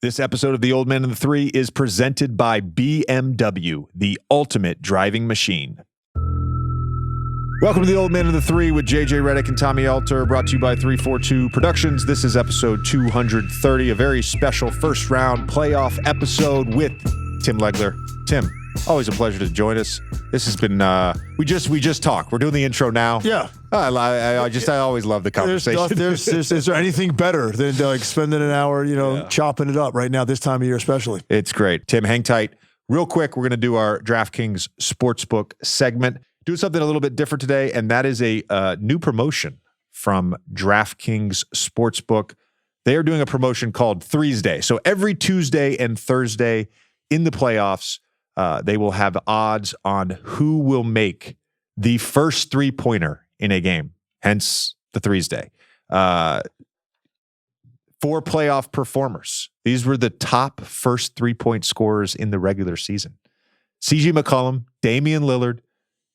This episode of The Old Man and the Three is presented by BMW, the ultimate driving machine. Welcome to The Old Man and the Three with JJ Redick and Tommy Alter, brought to you by 342 Productions. This is episode 230, a very special first round playoff episode with Tim Legler. Tim, always a pleasure to join us. This has been, we just talk. We're doing the intro now. Yeah. I always love the conversation. Is there anything better than like spending an hour, chopping it up right now, this time of year especially? It's great. Tim, hang tight. Real quick, we're going to do our DraftKings Sportsbook segment. Doing something a little bit different today, and that is a new promotion from DraftKings Sportsbook. They are doing a promotion called Threes Day. So every Tuesday and Thursday in the playoffs, they will have odds on who will make the first three-pointer in a game, hence the Threes Day. 4 playoff performers. These were the top first three-point scorers in the regular season. C.J. McCollum, Damian Lillard,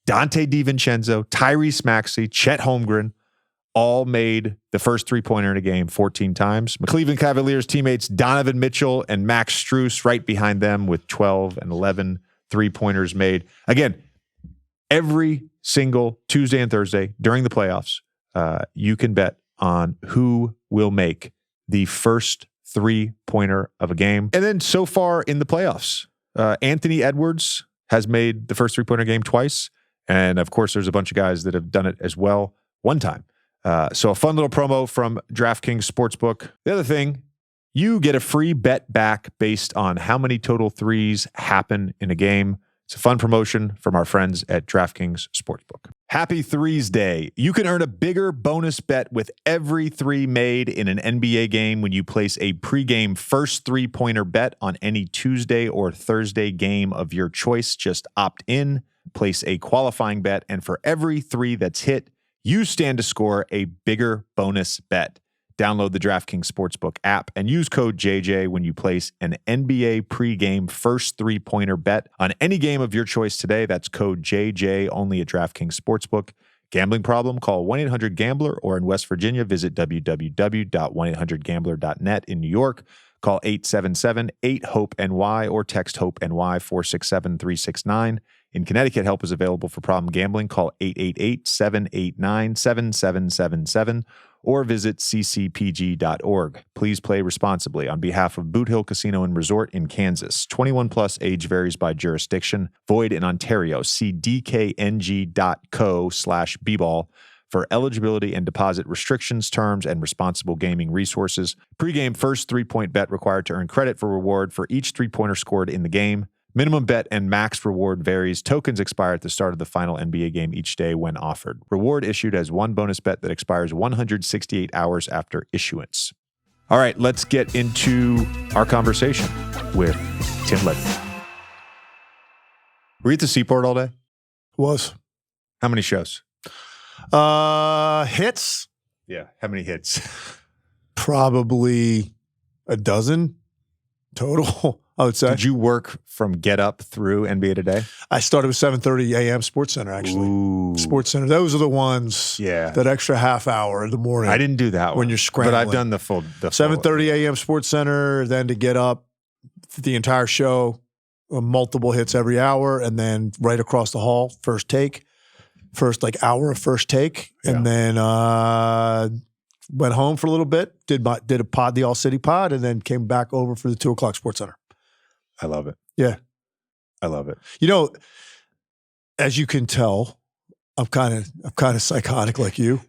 Dante DiVincenzo, Tyrese Maxey, Chet Holmgren all made the first three-pointer in a game 14 times. Cleveland Cavaliers teammates Donovan Mitchell and Max Strus right behind them with 12 and 11 three-pointers made. Again, every single Tuesday and Thursday during the playoffs, you can bet on who will make the first three-pointer of a game. And then so far in the playoffs, Anthony Edwards has made the first three-pointer game twice. And of course, there's a bunch of guys that have done it as well one time. So a fun little promo from DraftKings Sportsbook. The other thing, you get a free bet back based on how many total threes happen in a game. It's a fun promotion from our friends at DraftKings Sportsbook. Happy Threes Day. You can earn a bigger bonus bet with every three made in an NBA game when you place a pregame first three-pointer bet on any Tuesday or Thursday game of your choice. Just opt in, place a qualifying bet, and for every three that's hit, you stand to score a bigger bonus bet. Download the DraftKings Sportsbook app and use code JJ when you place an NBA pregame first three-pointer bet on any game of your choice today. That's code JJ only at DraftKings Sportsbook. Gambling problem? Call 1-800-GAMBLER, or in West Virginia, visit www.1800gambler.net. In New York, call 877-8-HOPE-NY or text HOPE-NY 467-369. In Connecticut, help is available for problem gambling. Call 888-789-7777 or visit ccpg.org. Please play responsibly. On behalf of Boot Hill Casino and Resort in Kansas, 21 plus, age varies by jurisdiction. Void in Ontario. See dkng.co/bball for eligibility and deposit restrictions, terms, and responsible gaming resources. Pre-game first three-point bet required to earn credit for reward for each three-pointer scored in the game. Minimum bet and max reward varies. Tokens expire at the start of the final NBA game each day when offered. Reward issued as one bonus bet that expires 168 hours after issuance. All right, let's get into our conversation with Tim Legler. Were you at the Seaport all day? Was. How many shows? Hits? Yeah, how many hits? Probably a dozen total, I would say. Did you work from get up through NBA Today? I started with 7:30 a.m. Sports Center, actually. Ooh. Sports Center. Those are the ones, that extra half hour in the morning. I didn't do that when you're scrambling. But I've done the full 7:30 a.m. Sports Center, then to get up the entire show, multiple hits every hour, and then right across the hall, first hour of first take, and then went home for a little bit, did a pod, the All City pod, and then came back over for the 2 o'clock Sports Center. I love it. Yeah. I love it. As you can tell, I'm kind of psychotic like you.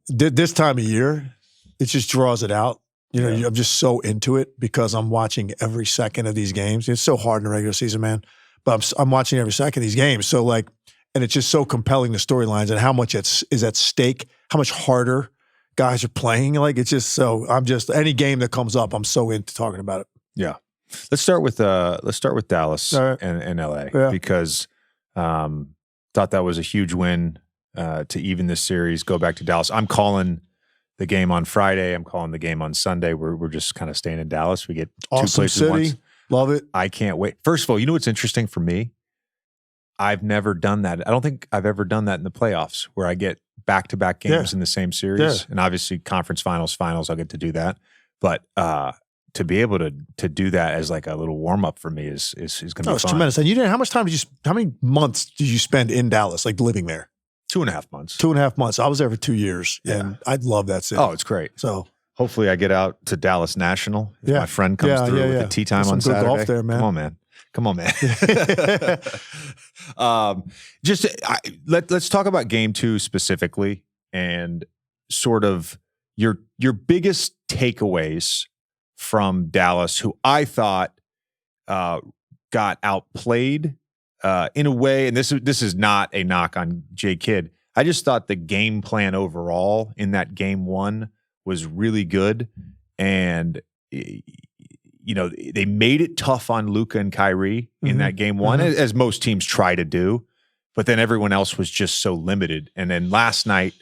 This time of year, it just draws it out. I'm just so into it because I'm watching every second of these games. It's so hard in the regular season, man. But I'm watching every second of these games. So and it's just so compelling, the storylines and how much is at stake, how much harder guys are playing. It's just so, any game that comes up, I'm so into talking about it. Yeah. Let's start with Dallas and LA because thought that was a huge win to even this series. Go back to Dallas. I'm calling the game on Friday. I'm calling the game on Sunday. We're just kind of staying in Dallas. We get awesome 2 places city. once. Love it. I can't wait. First of all, you know what's interesting for me? I've never done that. I don't think I've ever done that in the playoffs where I get back-to-back games in the same series. And obviously conference finals, I'll get to do that. But to be able to do that as like a little warm up for me is going to be fun. It's tremendous. And how many months did you spend in Dallas, like living there? 2.5 months. 2.5 months. I was there for 2 years, and I love that city. Oh, it's great. So hopefully I get out to Dallas National. If my friend comes through with the tea time on Saturday. Golf there, man. Come on, man. Let's talk about game 2 specifically and sort of your biggest takeaways from Dallas, who I thought got outplayed in a way. And this is not a knock on J. Kidd. I just thought the game plan overall in that game 1 was really good. And, they made it tough on Luka and Kyrie in that game 1, as most teams try to do. But then everyone else was just so limited. And then last night,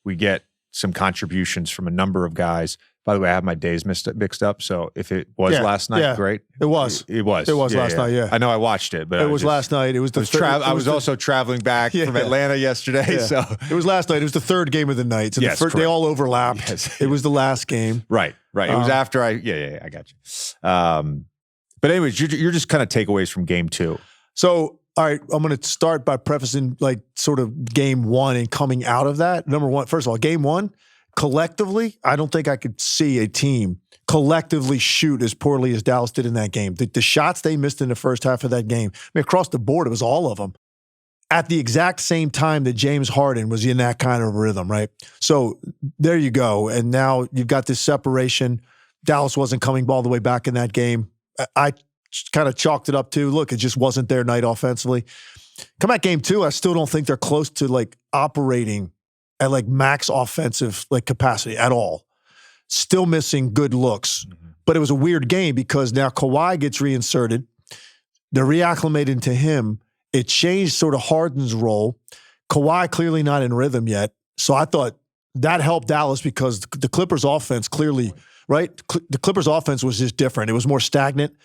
we get some contributions from a number of guys. By the way, I have my days mixed up. So if it was last night, great. It was. It was last night, yeah. I know I watched it, but it was last night. It was the I was also traveling back from Atlanta yesterday. So it was last night. It was the third game of the night. So they all overlapped. Yes. It was the last game. Right. It was after I got you. But anyways, you're just kind of takeaways from game 2. So, all right, I'm going to start by prefacing like sort of game 1 and coming out of that. Number one, first of all, game 1, collectively, I don't think I could see a team collectively shoot as poorly as Dallas did in that game. The shots they missed in the first half of that game, across the board, it was all of them. At the exact same time that James Harden was in that kind of rhythm, right? So there you go. And now you've got this separation. Dallas wasn't coming all the way back in that game. I kind of chalked it up to, look, it just wasn't their night offensively. Come back game 2, I still don't think they're close to like operating at like max offensive like capacity at all. Still missing good looks. But it was a weird game because now Kawhi gets reinserted. They're reacclimating to him. It changed sort of Harden's role. Kawhi clearly not in rhythm yet. So I thought that helped Dallas because the Clippers offense clearly, right? The Clippers offense was just different. It was more stagnant.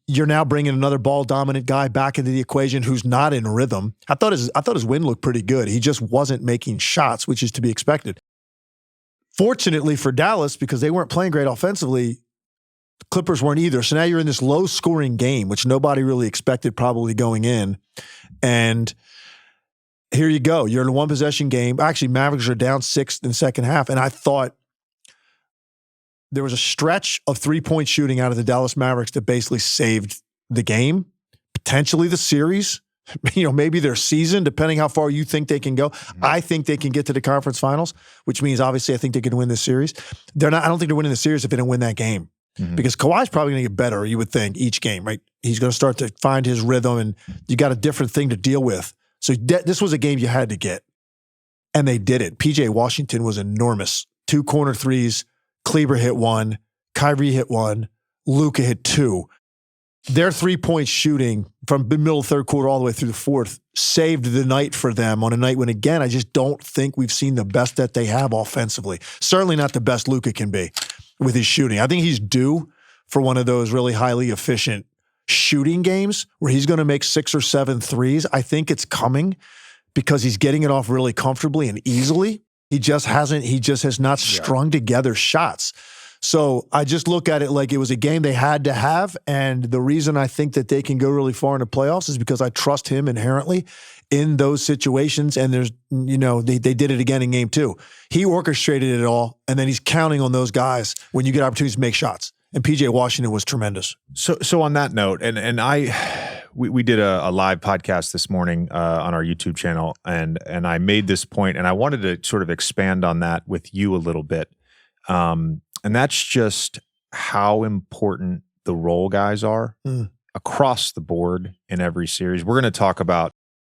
You're now bringing another ball-dominant guy back into the equation who's not in rhythm. I thought his win looked pretty good. He just wasn't making shots, which is to be expected. Fortunately for Dallas, because they weren't playing great offensively, the Clippers weren't either. So now you're in this low-scoring game, which nobody really expected probably going in. And here you go. You're in a one-possession game. Actually, Mavericks are down 6 in the second half, and I thought there was a stretch of three-point shooting out of the Dallas Mavericks that basically saved the game, potentially the series, maybe their season, depending how far you think they can go. I think they can get to the conference finals, which means obviously I think they can win this series. I don't think they're winning the series if they don't win that game because Kawhi's probably going to get better, you would think, each game, right? He's going to start to find his rhythm and you got a different thing to deal with. So this was a game you had to get, and they did it. PJ Washington was enormous. 2 corner threes. Kleber hit 1, Kyrie hit 1, Luka hit 2. Their three-point shooting from the middle of the third quarter all the way through the fourth saved the night for them on a night when, again, I just don't think we've seen the best that they have offensively. Certainly not the best Luka can be with his shooting. I think he's due for one of those really highly efficient shooting games where he's going to make 6 or 7 threes. I think it's coming because he's getting it off really comfortably and easily. He just has not strung together shots. So I just look at it like it was a game they had to have. And the reason I think that they can go really far in the playoffs is because I trust him inherently in those situations. And there's, they did it again in game 2. He orchestrated it all. And then he's counting on those guys when you get opportunities to make shots. And PJ Washington was tremendous. So on that note, we did a live podcast this morning on our YouTube channel, and I made this point, and I wanted to sort of expand on that with you a little bit. And that's just how important the role guys are across the board in every series. We're going to talk about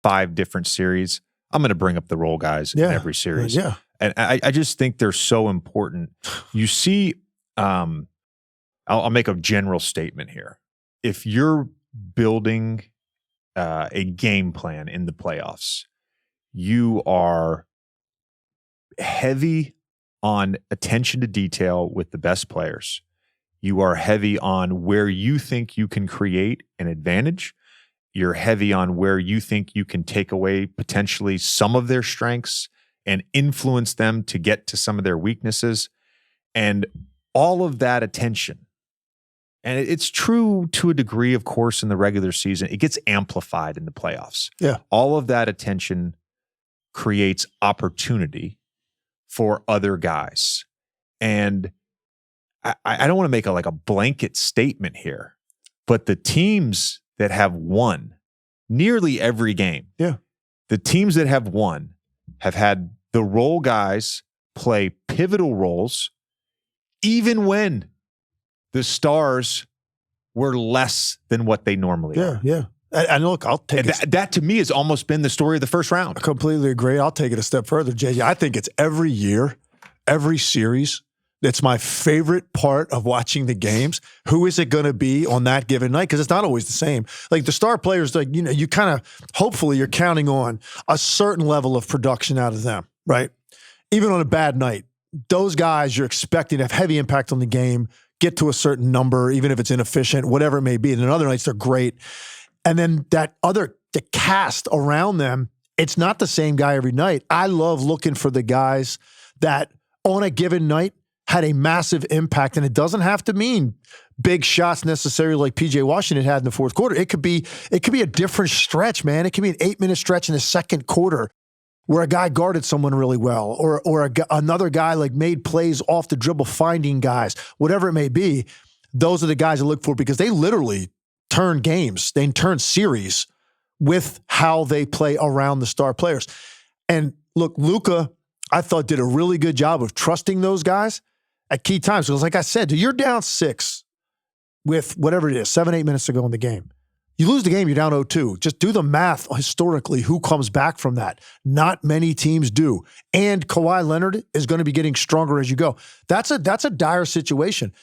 5 different series. I'm going to bring up the role guys in every series. Yeah. And I just think they're so important. You see, I'll make a general statement here. If you're building a game plan in the playoffs, you are heavy on attention to detail with the best players. You are heavy on where you think you can create an advantage. You're heavy on where you think you can take away potentially some of their strengths and influence them to get to some of their weaknesses. And all of that attention And it's true to a degree, of course, in the regular season. It gets amplified in the playoffs. Yeah. All of that attention creates opportunity for other guys. And I don't want to make a blanket statement here, but the teams that have won nearly every game, the teams that have won have had the role guys play pivotal roles, even when the stars were less than what they normally are. Yeah. And look, I'll take it. That to me has almost been the story of the first round. I completely agree. I'll take it a step further, JJ. I think it's every year, every series. It's my favorite part of watching the games. Who is it going to be on that given night? Because it's not always the same. Like the star players, you kind of, hopefully you're counting on a certain level of production out of them, right? Even on a bad night, those guys you're expecting to have heavy impact on the game, get to a certain number, even if it's inefficient, whatever it may be. And then other nights they're great. And then the cast around them, it's not the same guy every night. I love looking for the guys that on a given night had a massive impact. And it doesn't have to mean big shots necessarily like PJ Washington had in the fourth quarter. It could be a different stretch, man. It could be an 8-minute stretch in the second quarter where a guy guarded someone really well, or another guy made plays off the dribble, finding guys, whatever it may be. Those are the guys I look for because they literally turn games, they turn series with how they play around the star players. And look, Luka, I thought did a really good job of trusting those guys at key times. Because like I said, you're down 6 with whatever it is, 7-8 minutes to go in the game. You lose the game, you're down 0-2. Just do the math historically, who comes back from that? Not many teams do. And Kawhi Leonard is going to be getting stronger as you go. That's a dire situation.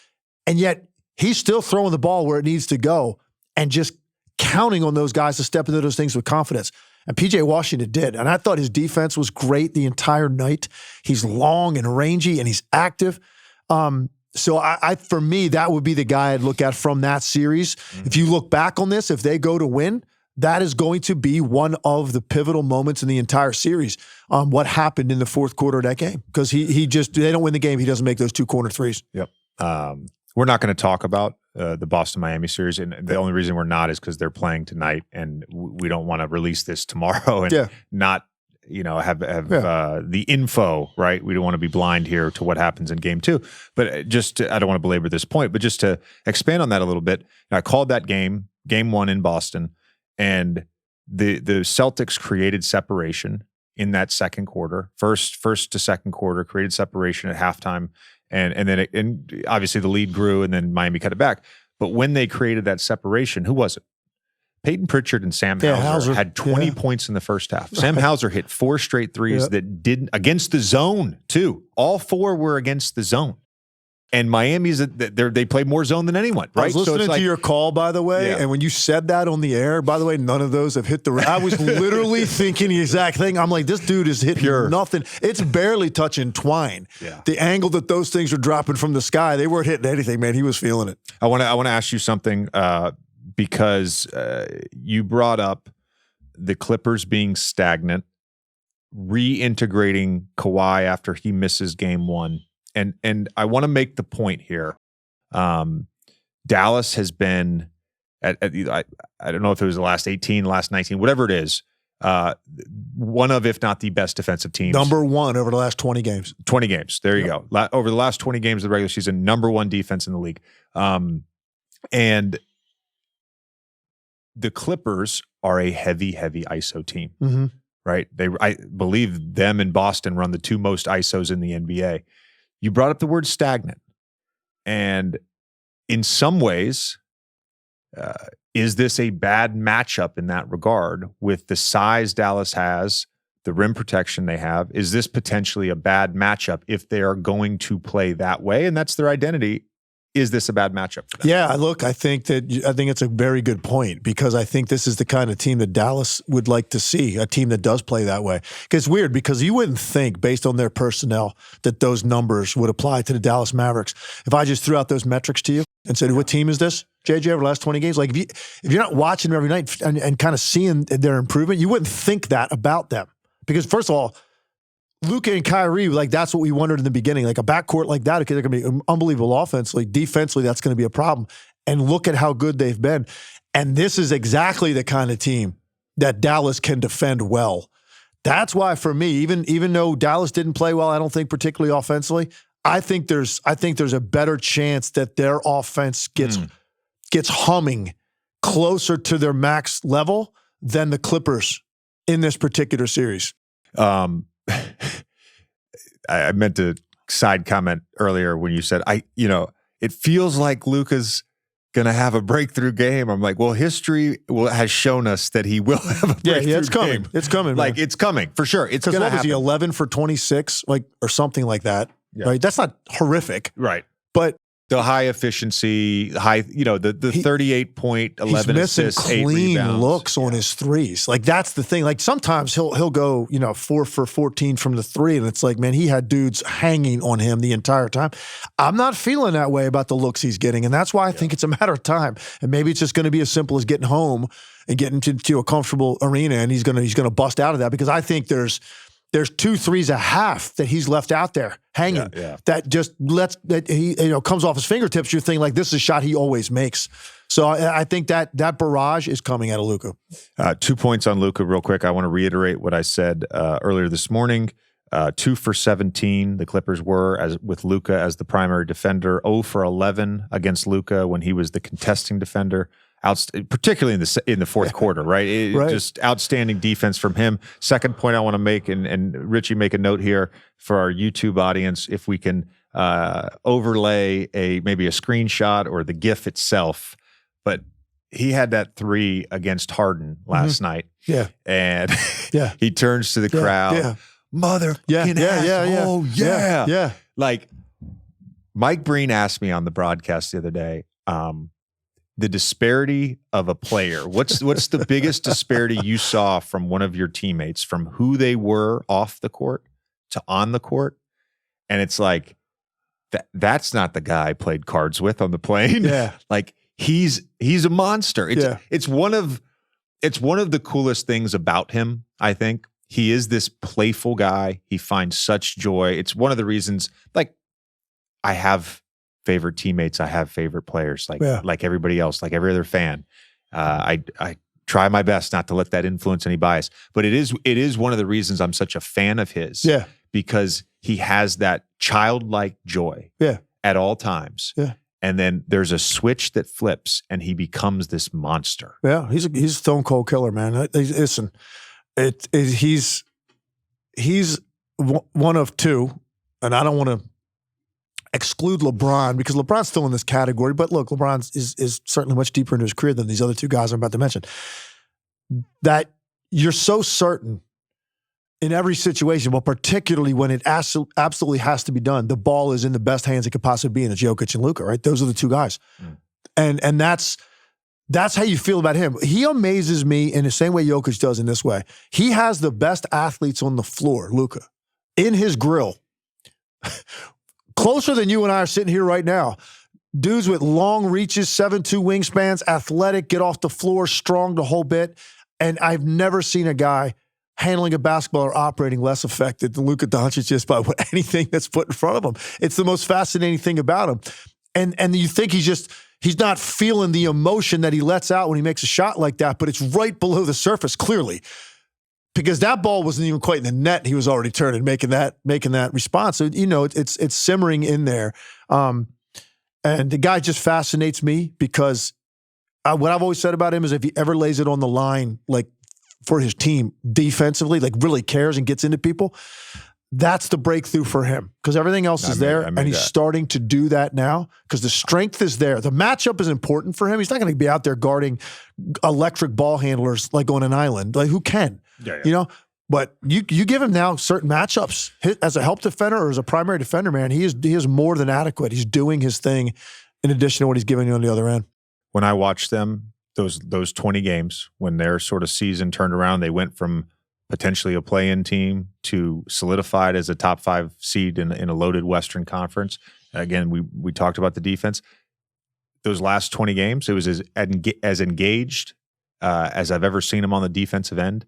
And yet he's still throwing the ball where it needs to go and just counting on those guys to step into those things with confidence. And PJ Washington did. And I thought his defense was great the entire night. He's long and rangy and he's active. So for me, that would be the guy I'd look at from that series. Mm-hmm. If you look back on this, if they go to win, that is going to be one of the pivotal moments in the entire series. What happened in the fourth quarter of that game? Because they don't win the game. He doesn't make those 2 corner threes. Yep. We're not going to talk about the Boston-Miami series, and the only reason we're not is because they're playing tonight, and we don't want to release this tomorrow and not, have the info, right? We don't want to be blind here to what happens in game 2. But I don't want to belabor this point, but just to expand on that a little bit, I called that game 1 in Boston, and the Celtics created separation in that second quarter, first to second quarter, created separation at halftime. And then obviously the lead grew, and then Miami cut it back. But when they created that separation, who was it? Peyton Pritchard and Sam Hauser had 20 points in the first half. Sam Hauser hit 4 straight threes that didn't against the zone too. All 4 were against the zone. And Miami's they play more zone than anyone, right? I was listening to your call, by the way, and when you said that on the air, by the way, none of those have hit the. I was literally thinking the exact thing. I'm like, this dude is hitting nothing. It's barely touching twine. Yeah. The angle that those things are dropping from the sky, they weren't hitting anything, man. He was feeling it. I want to ask you something because you brought up the Clippers being stagnant, reintegrating Kawhi after he misses game 1. And I want to make the point here. Dallas has been I don't know if it was the last 18, last 19, whatever it is, one of, if not the best defensive teams. Number 1 over the last 20 games. 20 games. There you go. Over the last 20 games of the regular season, number 1 defense in the league. And the Clippers are a heavy ISO team, right? I believe them and Boston run the 2 most ISOs in the NBA. You brought up the word stagnant. And in some ways, is this a bad matchup in that regard with the size Dallas has, the rim protection they have? Is this potentially a bad matchup if they are going to play that way? And that's their identity. Is this a bad matchup for them? Yeah, look, I think it's a very good point because I think this is the kind of team that Dallas would like to see, a team that does play that way. It's weird because you wouldn't think, based on their personnel, that those numbers would apply to the Dallas Mavericks. If I just threw out those metrics to you and said, what team is this, JJ, over the last 20 games? Like, if you're not watching them every night and kind of seeing their improvement, you wouldn't think that about them. Because first of all, Luka and Kyrie, that's what we wondered in the beginning. Like a backcourt like that, okay, they're going to be unbelievable offensively. Defensively, that's going to be a problem. and look at how good they've been. And this is exactly the kind of team that Dallas can defend well. That's why, for me, even though Dallas didn't play well, I don't think particularly offensively, I think there's a better chance that their offense gets humming closer to their max level than the Clippers in this particular series. I meant to side comment earlier when you said, it feels like Luka's going to have a breakthrough game. I'm like, well, history has shown us that he will have a breakthrough game. It's coming. It's coming, man. Like, it's coming for sure. It's going to happen. What was he, 11 for 26, or something like that? Yeah. Right. That's not horrific. Right. But the high efficiency, the 38 point, 11 assists, 8 rebounds. He's missing clean looks on his threes. Like, that's the thing. Like, sometimes he'll go, 4 for 14 from the three, and it's like, man, he had dudes hanging on him the entire time. I'm not feeling that way about the looks he's getting, and that's why I think it's a matter of time. And maybe it's just going to be as simple as getting home and getting to a comfortable arena, and he's gonna bust out of that, because I think there's 2 threes a half that he's left out there hanging that just comes off his fingertips. You're thinking, like, this is a shot he always makes. So I think that barrage is coming out of Luka. 2 points on Luka real quick. I want to reiterate what I said earlier this morning. 2 for 17 the Clippers were with Luka as the primary defender. 0 for 11 against Luka when he was the contesting defender. Particularly in the fourth quarter, right? Right? Just outstanding defense from him. Second point I want to make, and Richie, make a note here for our YouTube audience, if we can overlay maybe a screenshot or the GIF itself. But he had that 3 against Harden last night. Yeah. And he turns to the crowd. Mother asshole. Yeah. Like, Mike Breen asked me on the broadcast the other day, the disparity of a player. What's the biggest disparity you saw from one of your teammates, from who they were off the court to on the court? And it's like, that's not the guy I played cards with on the plane. Yeah. Like, he's a monster. It's one of the coolest things about him, I think. He is this playful guy. He finds such joy. It's one of the reasons, like, I have favorite teammates, I have favorite players, like everybody else, like every other fan. I try my best not to let that influence any bias, but it is one of the reasons I'm such a fan of his. Yeah, because he has that childlike joy. Yeah, at all times. Yeah, and then there's a switch that flips, and he becomes this monster. Yeah, he's a stone cold killer, man. Listen, he's one of two, and I don't want to exclude LeBron, because LeBron's still in this category. But look, LeBron is certainly much deeper into his career than these other 2 guys I'm about to mention. That you're so certain in every situation, but particularly when it absolutely has to be done, the ball is in the best hands it could possibly be, and it's Jokic and Luka, right? Those are the 2 guys. And that's how you feel about him. He amazes me in the same way Jokic does in this way. He has the best athletes on the floor, Luka, in his grill. Closer than you and I are sitting here right now. Dudes with long reaches, 7'2" wingspans, athletic, get off the floor, strong the whole bit. And I've never seen a guy handling a basketball or operating less effective than Luka Doncic just by anything that's put in front of him. It's the most fascinating thing about him. And you think he's not feeling the emotion that he lets out when he makes a shot like that, but it's right below the surface, clearly. Because that ball wasn't even quite in the net. He was already turning, making that response. So, it's simmering in there. And the guy just fascinates me, because what I've always said about him is, if he ever lays it on the line, like, for his team defensively, like, really cares and gets into people, that's the breakthrough for him, because everything else is there, and he's starting to do that now, because the strength is there. The matchup is important for him. He's not going to be out there guarding electric ball handlers like on an island. Like, who can? Yeah. But you give him now certain matchups as a help defender or as a primary defender, man. He is more than adequate. He's doing his thing in addition to what he's giving you on the other end. When I watched them, those 20 games, when their sort of season turned around, they went from potentially a play-in team to solidified as a top 5 seed in a loaded Western Conference. Again, we talked about the defense. Those last 20 games, it was as engaged as I've ever seen them on the defensive end.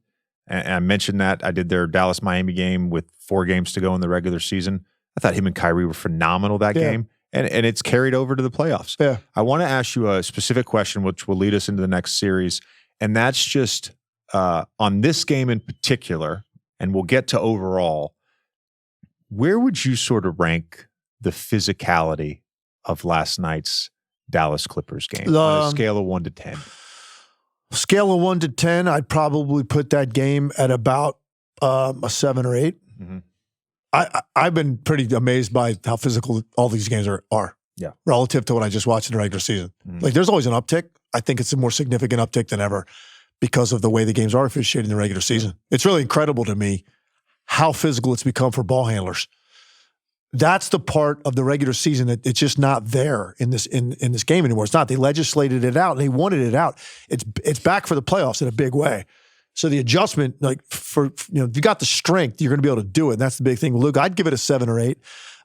And I mentioned that. I did their Dallas-Miami game with 4 games to go in the regular season. I thought him and Kyrie were phenomenal that game. And it's carried over to the playoffs. Yeah. I want to ask you a specific question, which will lead us into the next series. And that's just on this game in particular, and we'll get to overall, where would you sort of rank the physicality of last night's Dallas Clippers game on a scale of 1 to 10? Scale of 1 to 10, I'd probably put that game at about a 7 or 8. Mm-hmm. I've been pretty amazed by how physical all these games are relative to what I just watched in the regular season. Mm-hmm. Like, there's always an uptick. I think it's a more significant uptick than ever because of the way the games are officiated in the regular season. It's really incredible to me how physical it's become for ball handlers. That's the part of the regular season that it's just not there in this game anymore. It's not. They legislated it out and they wanted it out. It's back for the playoffs in a big way. So the adjustment, like if you got the strength, you're going to be able to do it. And that's the big thing. Luka, I'd give it a 7 or 8.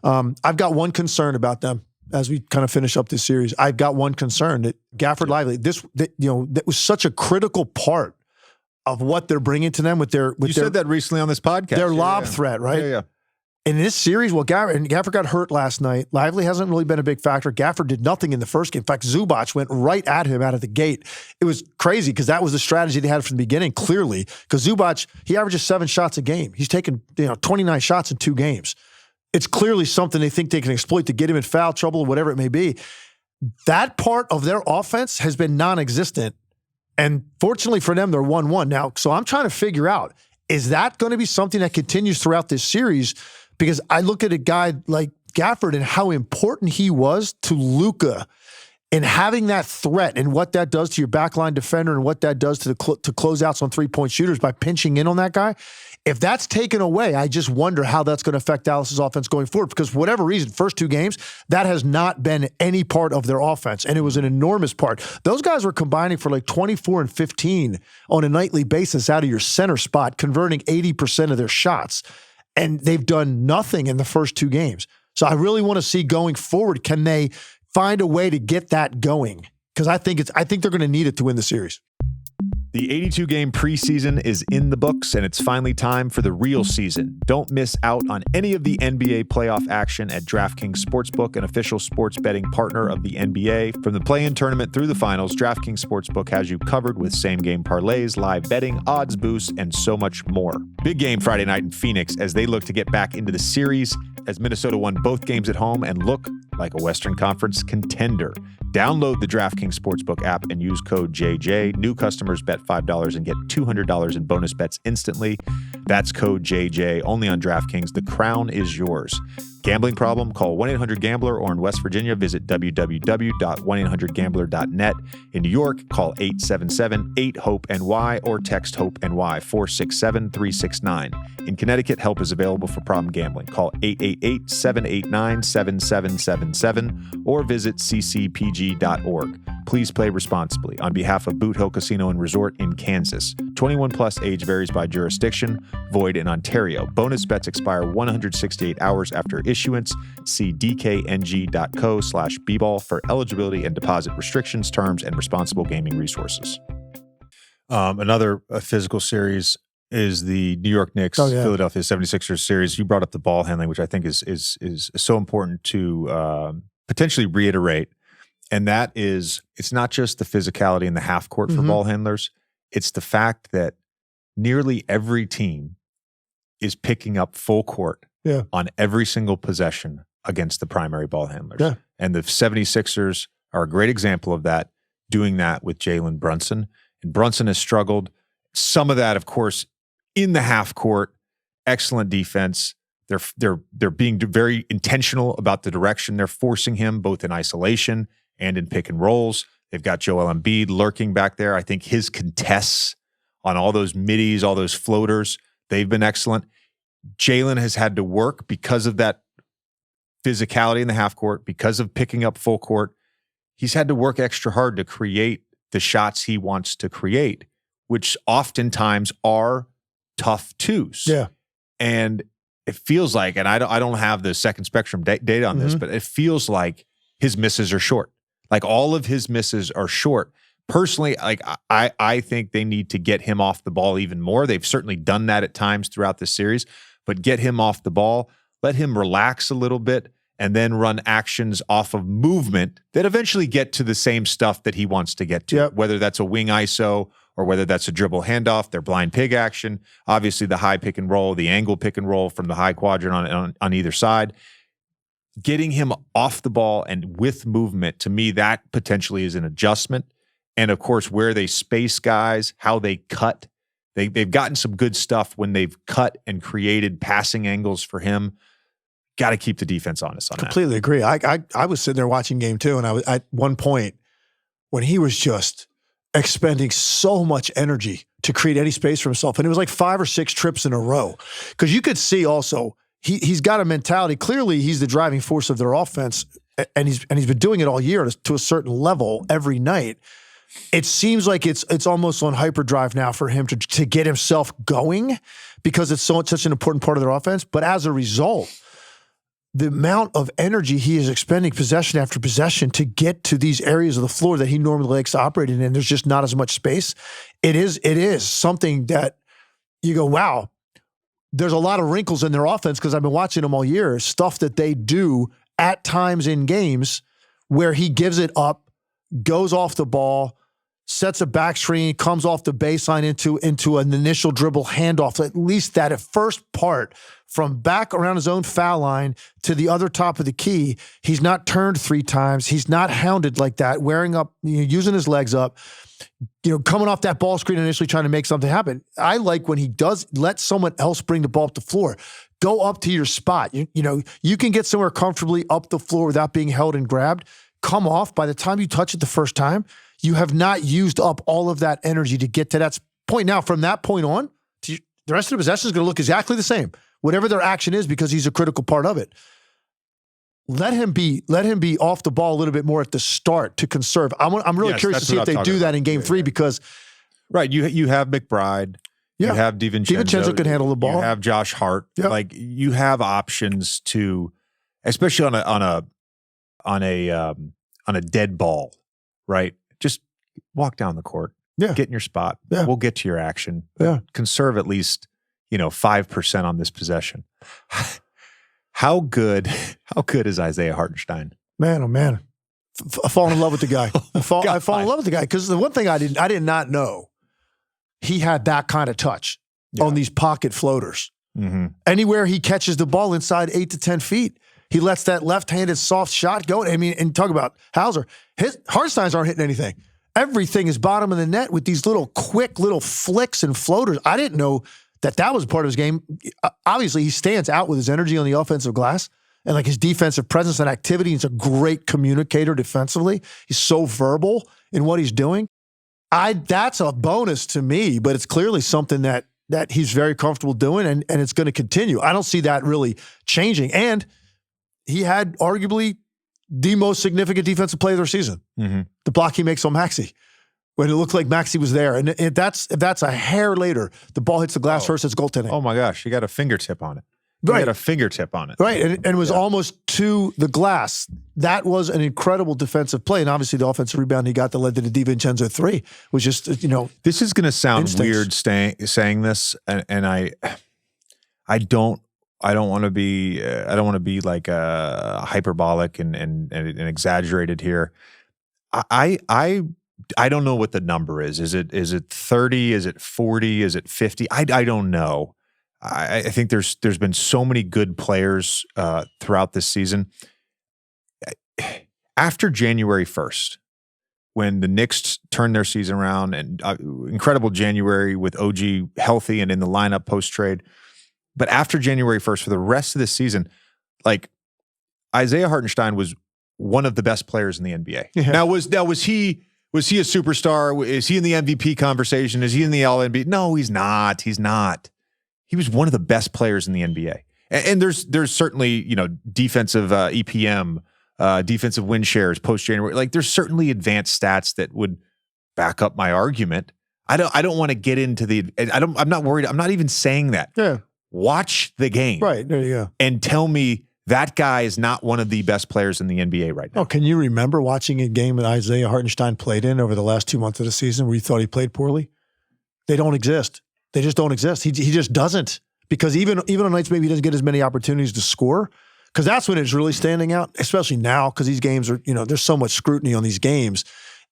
I've got one concern about them as we kind of finish up this series. I've got one concern that Gafford Lively, that was such a critical part of what they're bringing to them with their. You said that recently on this podcast. Their lob threat, right? Yeah. In this series, Gafford got hurt last night. Lively hasn't really been a big factor. Gafford did nothing in the first game. In fact, Zubac went right at him out of the gate. It was crazy because that was the strategy they had from the beginning, clearly. Because Zubac, he averages 7 shots a game. He's taken 29 shots in 2 games. It's clearly something they think they can exploit to get him in foul trouble or whatever it may be. That part of their offense has been non-existent. And fortunately for them, they're 1-1 now. So I'm trying to figure out, is that going to be something that continues throughout this series? Because I look at a guy like Gafford and how important he was to Luka and having that threat and what that does to your backline defender and what that does to closeouts on three-point shooters by pinching in on that guy. If that's taken away, I just wonder how that's going to affect Dallas's offense going forward. Because for whatever reason, first 2 games, that has not been any part of their offense. And it was an enormous part. Those guys were combining for like 24 and 15 on a nightly basis out of your center spot, converting 80% of their shots. And they've done nothing in the first 2 games. So I really want to see going forward, can they find a way to get that going? Because I think they're going to need it to win the series. The 82-game preseason is in the books, and it's finally time for the real season. Don't miss out on any of the NBA playoff action at DraftKings Sportsbook, an official sports betting partner of the NBA. From the play-in tournament through the finals, DraftKings Sportsbook has you covered with same-game parlays, live betting, odds boosts, and so much more. Big game Friday night in Phoenix as they look to get back into the series as Minnesota won both games at home and look like a Western Conference contender. Download the DraftKings Sportsbook app and use code JJ. New customers bet $5 and get $200 in bonus bets instantly. That's code JJ, only on DraftKings. The crown is yours. Gambling problem? Call 1-800-GAMBLER or in West Virginia, visit www.1800gambler.net. In New York, call 877-8-HOPE-NY or text HOPE-NY 467-369. In Connecticut, help is available for problem gambling. Call 888-789-7777 or visit ccpg.org. Please play responsibly. On behalf of Boot Hill Casino and Resort in Kansas. 21 plus, age varies by jurisdiction. Void in Ontario. Bonus bets expire 168 hours after issuance. See dkng.co/bball for eligibility and deposit restrictions, terms, and responsible gaming resources. Another physical series is the New York Knicks, Philadelphia 76ers series. You brought up the ball handling, which I think is so important to potentially reiterate. And that is, it's not just the physicality in the half court for ball handlers. It's the fact that nearly every team is picking up full court on every single possession against the primary ball handlers. Yeah. And the 76ers are a great example of that, doing that with Jalen Brunson. And Brunson has struggled. Some of that, of course, in the half court, excellent defense. They're being very intentional about the direction they're forcing him, both in isolation and in pick and rolls. They've got Joel Embiid lurking back there. I think his contests on all those middies, all those floaters, they've been excellent. Jalen has had to work because of that physicality in the half court, because of picking up full court. He's had to work extra hard to create the shots he wants to create, which oftentimes are tough twos. Yeah. And it feels like, and I don't have the second spectrum data on this, but it feels like his misses are short. Like all of his misses are short. Personally, like I think they need to get him off the ball even more. They've certainly done that at times throughout the series, but get him off the ball, let him relax a little bit, and then run actions off of movement that eventually get to the same stuff that he wants to get to, whether that's a wing ISO or whether that's a dribble handoff, their blind pig action, obviously the high pick and roll, the angle pick and roll from the high quadrant on either side. Getting him off the ball and with movement, to me, that potentially is an adjustment. And of course, where they space guys, how they cut. They've gotten some good stuff when they've cut and created passing angles for him. Got to keep the defense honest on that. Completely agree. I was sitting there watching game 2, and I was at one point when he was just expending so much energy to create any space for himself, and it was like 5 or 6 trips in a row. Because you could see also he's got a mentality. Clearly, he's the driving force of their offense, and he's been doing it all year to a certain level every night. It seems like it's almost on hyperdrive now for him to get himself going because it's such an important part of their offense. But as a result, the amount of energy he is expending possession after possession to get to these areas of the floor that he normally likes to operate in, and there's just not as much space. It is something that you go, wow, there's a lot of wrinkles in their offense because I've been watching them all year, stuff that they do at times in games where he gives it up, goes off the ball, sets a back screen, comes off the baseline into an initial dribble handoff. At least that first part from back around his own foul line to the other top of the key, he's not turned 3 times. He's not hounded like that, wearing up, using his legs up, coming off that ball screen initially trying to make something happen. I like when he does let someone else bring the ball up the floor. Go up to your spot. You can get somewhere comfortably up the floor without being held and grabbed. Come off. By the time you touch it the first time, you have not used up all of that energy to get to that point. Now, from that point on, the rest of the possession is going to look exactly the same, whatever their action is, because he's a critical part of it. Let him be off the ball a little bit more at the start to conserve. I'm really curious to see if they do that in game 3 because you have McBride, you have DiVincenzo. DiVincenzo can handle the ball. You have Josh Hart. Yep. Like you have options to, especially on a dead ball, right? Just walk down the court. Yeah. Get in your spot. Yeah. We'll get to your action. Yeah. Conserve at least 5% on this possession. How good is Isaiah Hartenstein? Man, oh man. I fall in love with the guy. I fall in love with the guy because the one thing I did not know, he had that kind of touch on these pocket floaters. Mm-hmm. Anywhere he catches the ball inside 8 to 10 feet, he lets that left-handed soft shot go. I mean, and talk about Hauser. His Hartensteins aren't hitting anything. Everything is bottom of the net with these little quick little flicks and floaters. I didn't know that was part of his game. Obviously, he stands out with his energy on the offensive glass and like his defensive presence and activity. He's a great communicator defensively. He's so verbal in what he's doing. That's a bonus to me, but it's clearly something that he's very comfortable doing, and it's going to continue. I don't see that really changing. And he had arguably the most significant defensive play of their season. Mm-hmm. The block he makes on Maxey. When it looked like Maxey was there. And if that's a hair later, the ball hits the glass first, it's goaltending. Oh my gosh, you got a fingertip on it. He got a fingertip on it. Right, and it was almost to the glass. That was an incredible defensive play. And obviously the offensive rebound he got that led to the DiVincenzo 3 was just, This is going to sound weird saying this, and I don't want to be like hyperbolic and exaggerated here. I don't know what the number is. Is it 30? Is it 40? Is it 50? I don't know. I think there's been so many good players throughout this season. After January 1st, when the Knicks turned their season around, and incredible January with OG healthy and in the lineup post-trade, but after January 1st, for the rest of the season, like Isaiah Hartenstein was one of the best players in the NBA. Yeah. Now was he a superstar? Is he in the MVP conversation? Is he in the All-NBA? No, he's not. He's not. He was one of the best players in the NBA. And there's certainly, defensive EPM, defensive win shares post-January. Like there's certainly advanced stats that would back up my argument. I don't want to get into I'm not worried. I'm not even saying that. Yeah. Watch the game. Right. There you go. And tell me that guy is not one of the best players in the NBA right now. Oh, can you remember watching a game that Isaiah Hartenstein played in over the last 2 months of the season where you thought he played poorly? They don't exist. They just don't exist. He just doesn't. Because even on nights maybe he doesn't get as many opportunities to score, because that's when it's really standing out, especially now because these games are, there's so much scrutiny on these games.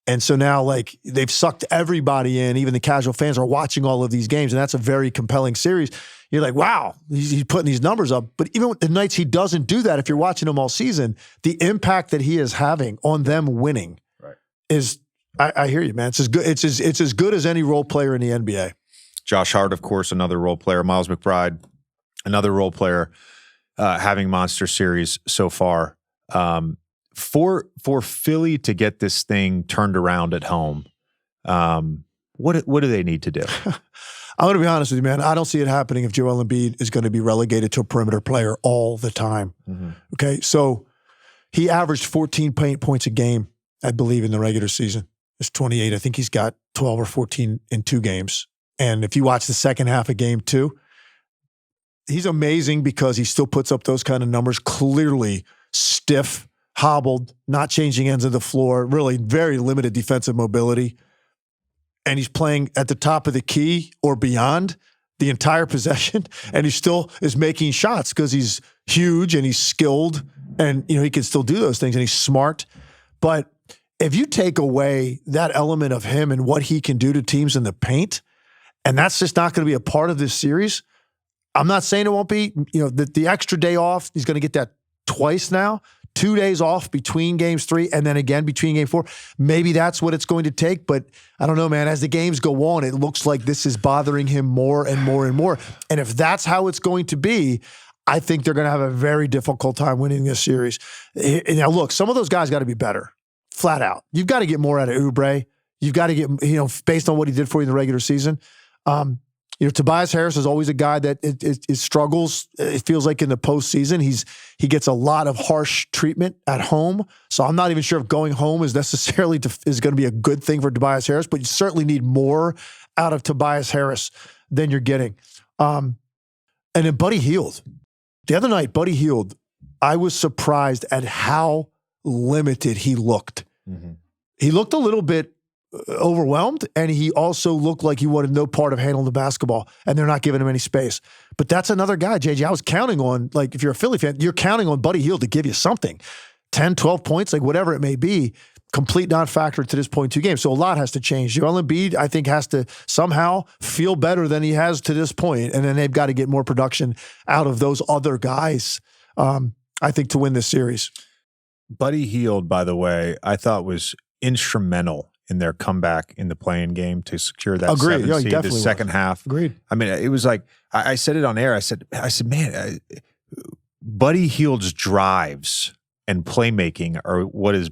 And so now, like, they've sucked everybody in. Even the casual fans are watching all of these games, and that's a very compelling series. You're like, wow, he's putting these numbers up. But even with the nights he doesn't do that, if you're watching him all season, the impact that he is having on them winning is, I hear you, man. It's as good. It's as good as any role player in the NBA. Josh Hart, of course, another role player. Miles McBride, another role player, having monster series so far. For Philly to get this thing turned around at home, what do they need to do? I'm going to be honest with you, man. I don't see it happening if Joel Embiid is going to be relegated to a perimeter player all the time. Mm-hmm. Okay, so he averaged 14 points a game, I believe, in the regular season. It's 28. I think he's got 12 or 14 in 2 games. And if you watch the second half of game 2, he's amazing because he still puts up those kind of numbers, clearly stiff, hobbled, not changing ends of the floor, really very limited defensive mobility. And he's playing at the top of the key or beyond the entire possession, and he still is making shots because he's huge and he's skilled, and he can still do those things, and he's smart. But if you take away that element of him and what he can do to teams in the paint, and that's just not going to be a part of this series, I'm not saying it won't be. The extra day off, he's going to get that twice now. 2 days off between games 3 and then again between game 4. Maybe that's what it's going to take, but I don't know, man. As the games go on, it looks like this is bothering him more and more and more. And if that's how it's going to be, I think they're going to have a very difficult time winning this series. Now, look, some of those guys got to be better, flat out. You've got to get more out of Oubre. You've got to get, based on what he did for you in the regular season. Tobias Harris is always a guy that it struggles. It feels like in the postseason, he gets a lot of harsh treatment at home. So I'm not even sure if going home is necessarily is going to be a good thing for Tobias Harris, but you certainly need more out of Tobias Harris than you're getting. And then Buddy Hield. The other night, Buddy Hield, I was surprised at how limited he looked. Mm-hmm. He looked a little bit overwhelmed, and he also looked like he wanted no part of handling the basketball, and they're not giving him any space. But that's another guy, JJ, I was counting on, like, if you're a Philly fan, you're counting on Buddy Hield to give you something. 10, 12 points, like whatever it may be, complete non-factor to this point 2 games. So a lot has to change. Joel Embiid, I think, has to somehow feel better than he has to this point, and then they've got to get more production out of those other guys, I think, to win this series. Buddy Hield, by the way, I thought was instrumental in their comeback in the play-in game to secure that 7th seed, the second half. Agreed. I mean, it was like, I said it on air. I said, man, Buddy Hield's drives and playmaking are what is,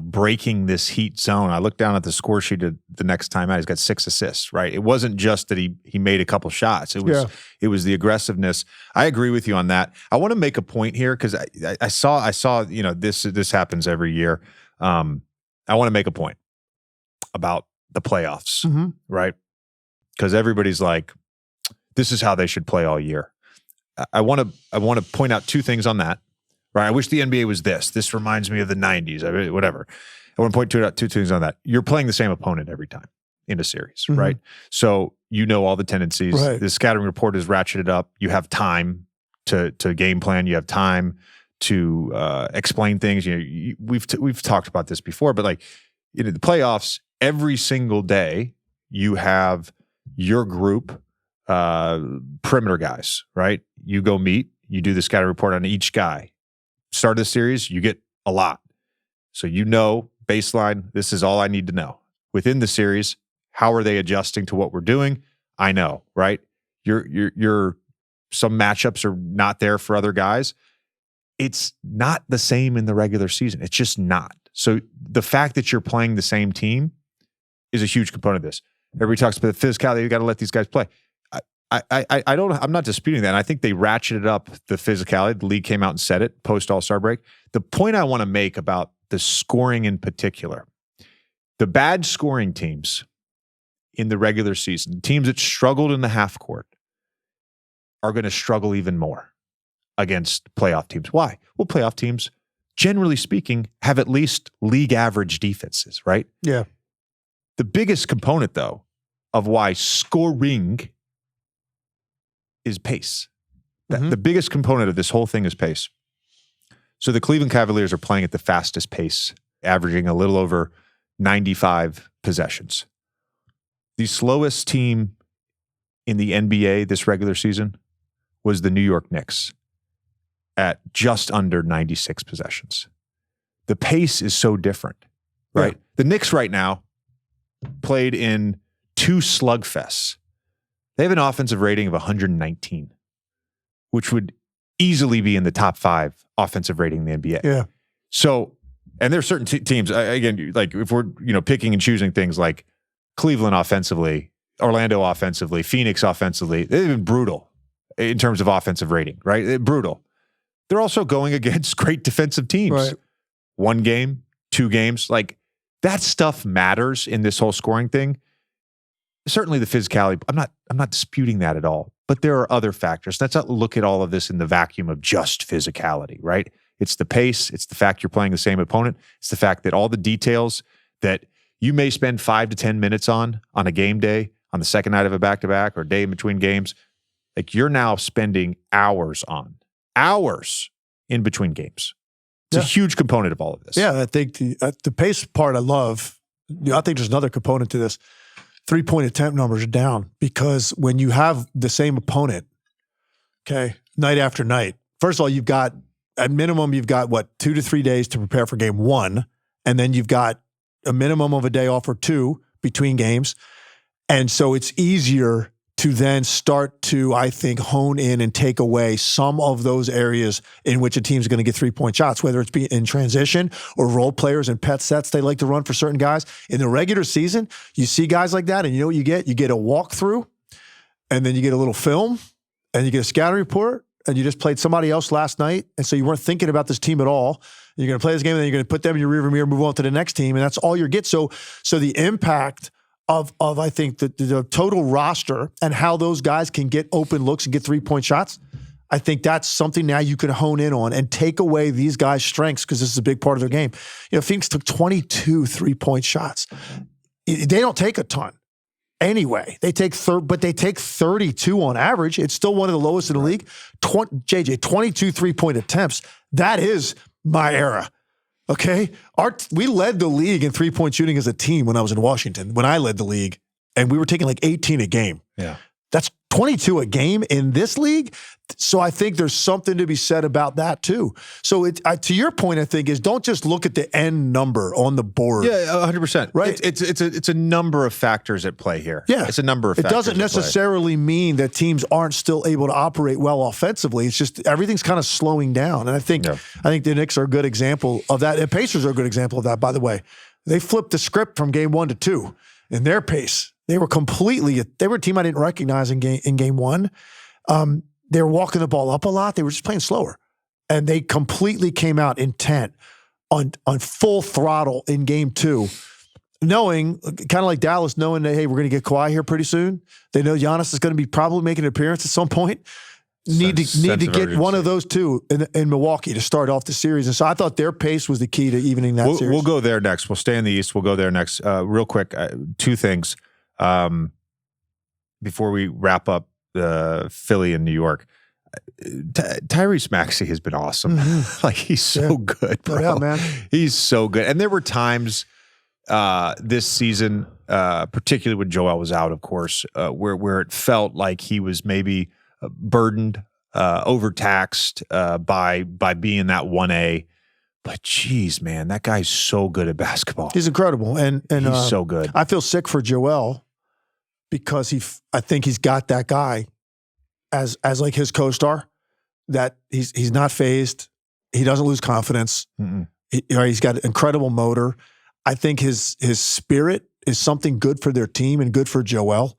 breaking this Heat zone. I looked down at the score sheet the next time out. He's got 6 assists, right? It wasn't just that he made a couple shots. It was the aggressiveness. I agree with you on that. I want to make a point here because I saw, this happens every year. I want to make a point about the playoffs, mm-hmm. right? Because everybody's like, this is how they should play all year. I want to point out 2 things on that, right? I wish the NBA was this. This reminds me of the 90s, whatever. I want to point out 2 things on that. You're playing the same opponent every time in a series, mm-hmm. right? So all the tendencies. Right. The scouting report is ratcheted up. You have time to game plan. You have time to explain things. We've talked about this before, but like, the playoffs, every single day, you have your group, perimeter guys, right? You go meet, you do the scouting report on each guy. Start of the series, you get a lot. So baseline, this is all I need to know. Within the series, how are they adjusting to what we're doing? I know, right? Some matchups are not there for other guys. It's not the same in the regular season. It's just not. So the fact that you're playing the same team is a huge component of this. Everybody talks about the physicality. You got to let these guys play. I'm not disputing that. I think they ratcheted up the physicality. The league came out and said it post All-Star break. The point I want to make about the scoring in particular, the bad scoring teams in the regular season, teams that struggled in the half court, are going to struggle even more against playoff teams. Why? Well, playoff teams, generally speaking, have at least league average defenses, right? Yeah. The biggest component, though, of why scoring is pace. Mm-hmm. The biggest component of this whole thing is pace. So the Cleveland Cavaliers are playing at the fastest pace, averaging a little over 95 possessions. The slowest team in the NBA this regular season was the New York Knicks at just under 96 possessions. The pace is so different, right? Yeah. The Knicks right now played in 2 slugfests. They have an offensive rating of 119, which would easily be in the top 5 offensive rating in the NBA. Yeah. So, and there are certain teams, again, like if we're, picking and choosing things like Cleveland offensively, Orlando offensively, Phoenix offensively, they've been brutal in terms of offensive rating, right? They're brutal. They're also going against great defensive teams. Right. 1 game, 2 games, like that stuff matters in this whole scoring thing. Certainly the physicality, I'm not disputing that at all, but there are other factors. Let's not look at all of this in the vacuum of just physicality, right? It's the pace. It's the fact you're playing the same opponent. It's the fact that all the details that you may spend 5 to 10 minutes on a game day, on the second night of a back-to-back or day in between games, like you're now spending hours in between games. It's a huge component of all of this. Yeah, I think the pace part I love. I think there's another component to this. 3-point attempt numbers are down because when you have the same opponent, okay, night after night, first of all, at minimum, you've got 2 to 3 days to prepare for game 1. And then you've got a minimum of a day off or 2 between games. And so it's easier to then start to, I think, hone in and take away some of those areas in which a team's going to get 3-point shots, whether it's in transition or role players and pet sets they like to run for certain guys. In the regular season, you see guys like that, and you know what you get? You get a walkthrough, and then you get a little film, and you get a scouting report, and you just played somebody else last night, and so you weren't thinking about this team at all. You're going to play this game, and then you're going to put them in your rearview mirror, move on to the next team, and that's all you get. So the impact of I think the total roster and how those guys can get open looks and get 3-point shots, I think that's something now you can hone in on and take away these guys' strengths because this is a big part of their game. Phoenix took 22 3-point shots. They don't take a ton anyway. They take 32 on average. It's still one of the lowest in the league. 22 3-point attempts. That is my era. Okay, we led the league in 3-point shooting as a team when I was in Washington, when I led the league, and we were taking like 18 a game. Yeah. That's 22 a game in this league. So I think there's something to be said about that too. So to your point, I think, is don't just look at the end number on the board. Yeah, 100%. Right? It's a number of factors at play here. Yeah. It's a number of factors. It doesn't necessarily mean that teams aren't still able to operate well offensively. It's just everything's kind of slowing down. And I think the Knicks are a good example of that. And Pacers are a good example of that, by the way. They flipped the script from game 1 to 2 in their pace. They were a team I didn't recognize in game 1. They were walking the ball up a lot. They were just playing slower. And they completely came out intent on full throttle in game 2, knowing, kind of like Dallas, knowing that, hey, we're going to get Kawhi here pretty soon. They know Giannis is going to be probably making an appearance at some point. Need to get one of those two in Milwaukee to start off the series. And so I thought their pace was the key to evening that series. We'll go there next. We'll stay in the East. We'll go there next. Real quick, 2 things before we wrap up Philly and New York. Tyrese Maxey has been awesome. Mm-hmm. Like, he's so good, bro. Yeah, man. He's so good. And there were times this season, particularly when Joel was out, of course, where it felt like he was maybe burdened, overtaxed by being that 1A. But geez, man, that guy's so good at basketball. He's incredible, and he's so good. I feel sick for Joel because I think he's got that guy as like his co-star, that he's not phased. He doesn't lose confidence. He's got an incredible motor. I think his spirit is something good for their team and good for Joel.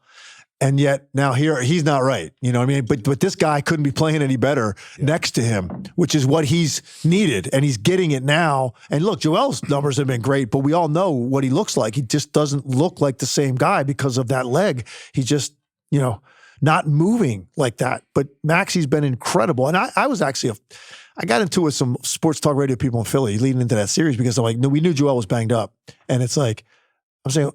And yet now here he's not right. You know what I mean? But this guy couldn't be playing any better next to him, which is what he's needed. And he's getting it now. And look, Joel's numbers have been great, but we all know what he looks like. He just doesn't look like the same guy because of that leg. He's just, not moving like that. But Maxey's been incredible. And I was actually I got into it with some sports talk radio people in Philly leading into that series because I'm like, no, we knew Joel was banged up. And it's like, I'm saying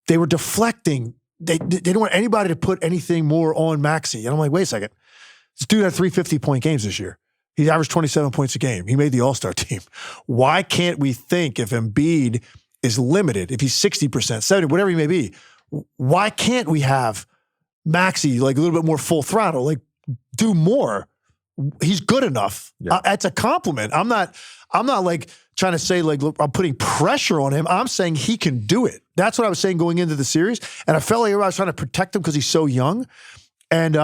they were deflecting. They didn't want anybody to put anything more on Maxey. And I'm like, wait a second. This dude had 3 50-point games this year. He averaged 27 points a game. He made the All-Star team. Why can't we think if Embiid is limited, if he's 60%, 70, whatever he may be, why can't we have Maxey like a little bit more full throttle, like do more? He's good enough. Yeah. It's a compliment. I'm not like trying to say like, look, I'm putting pressure on him. I'm saying he can do it. That's what I was saying going into the series. And I felt like I was trying to protect him because he's so young. And,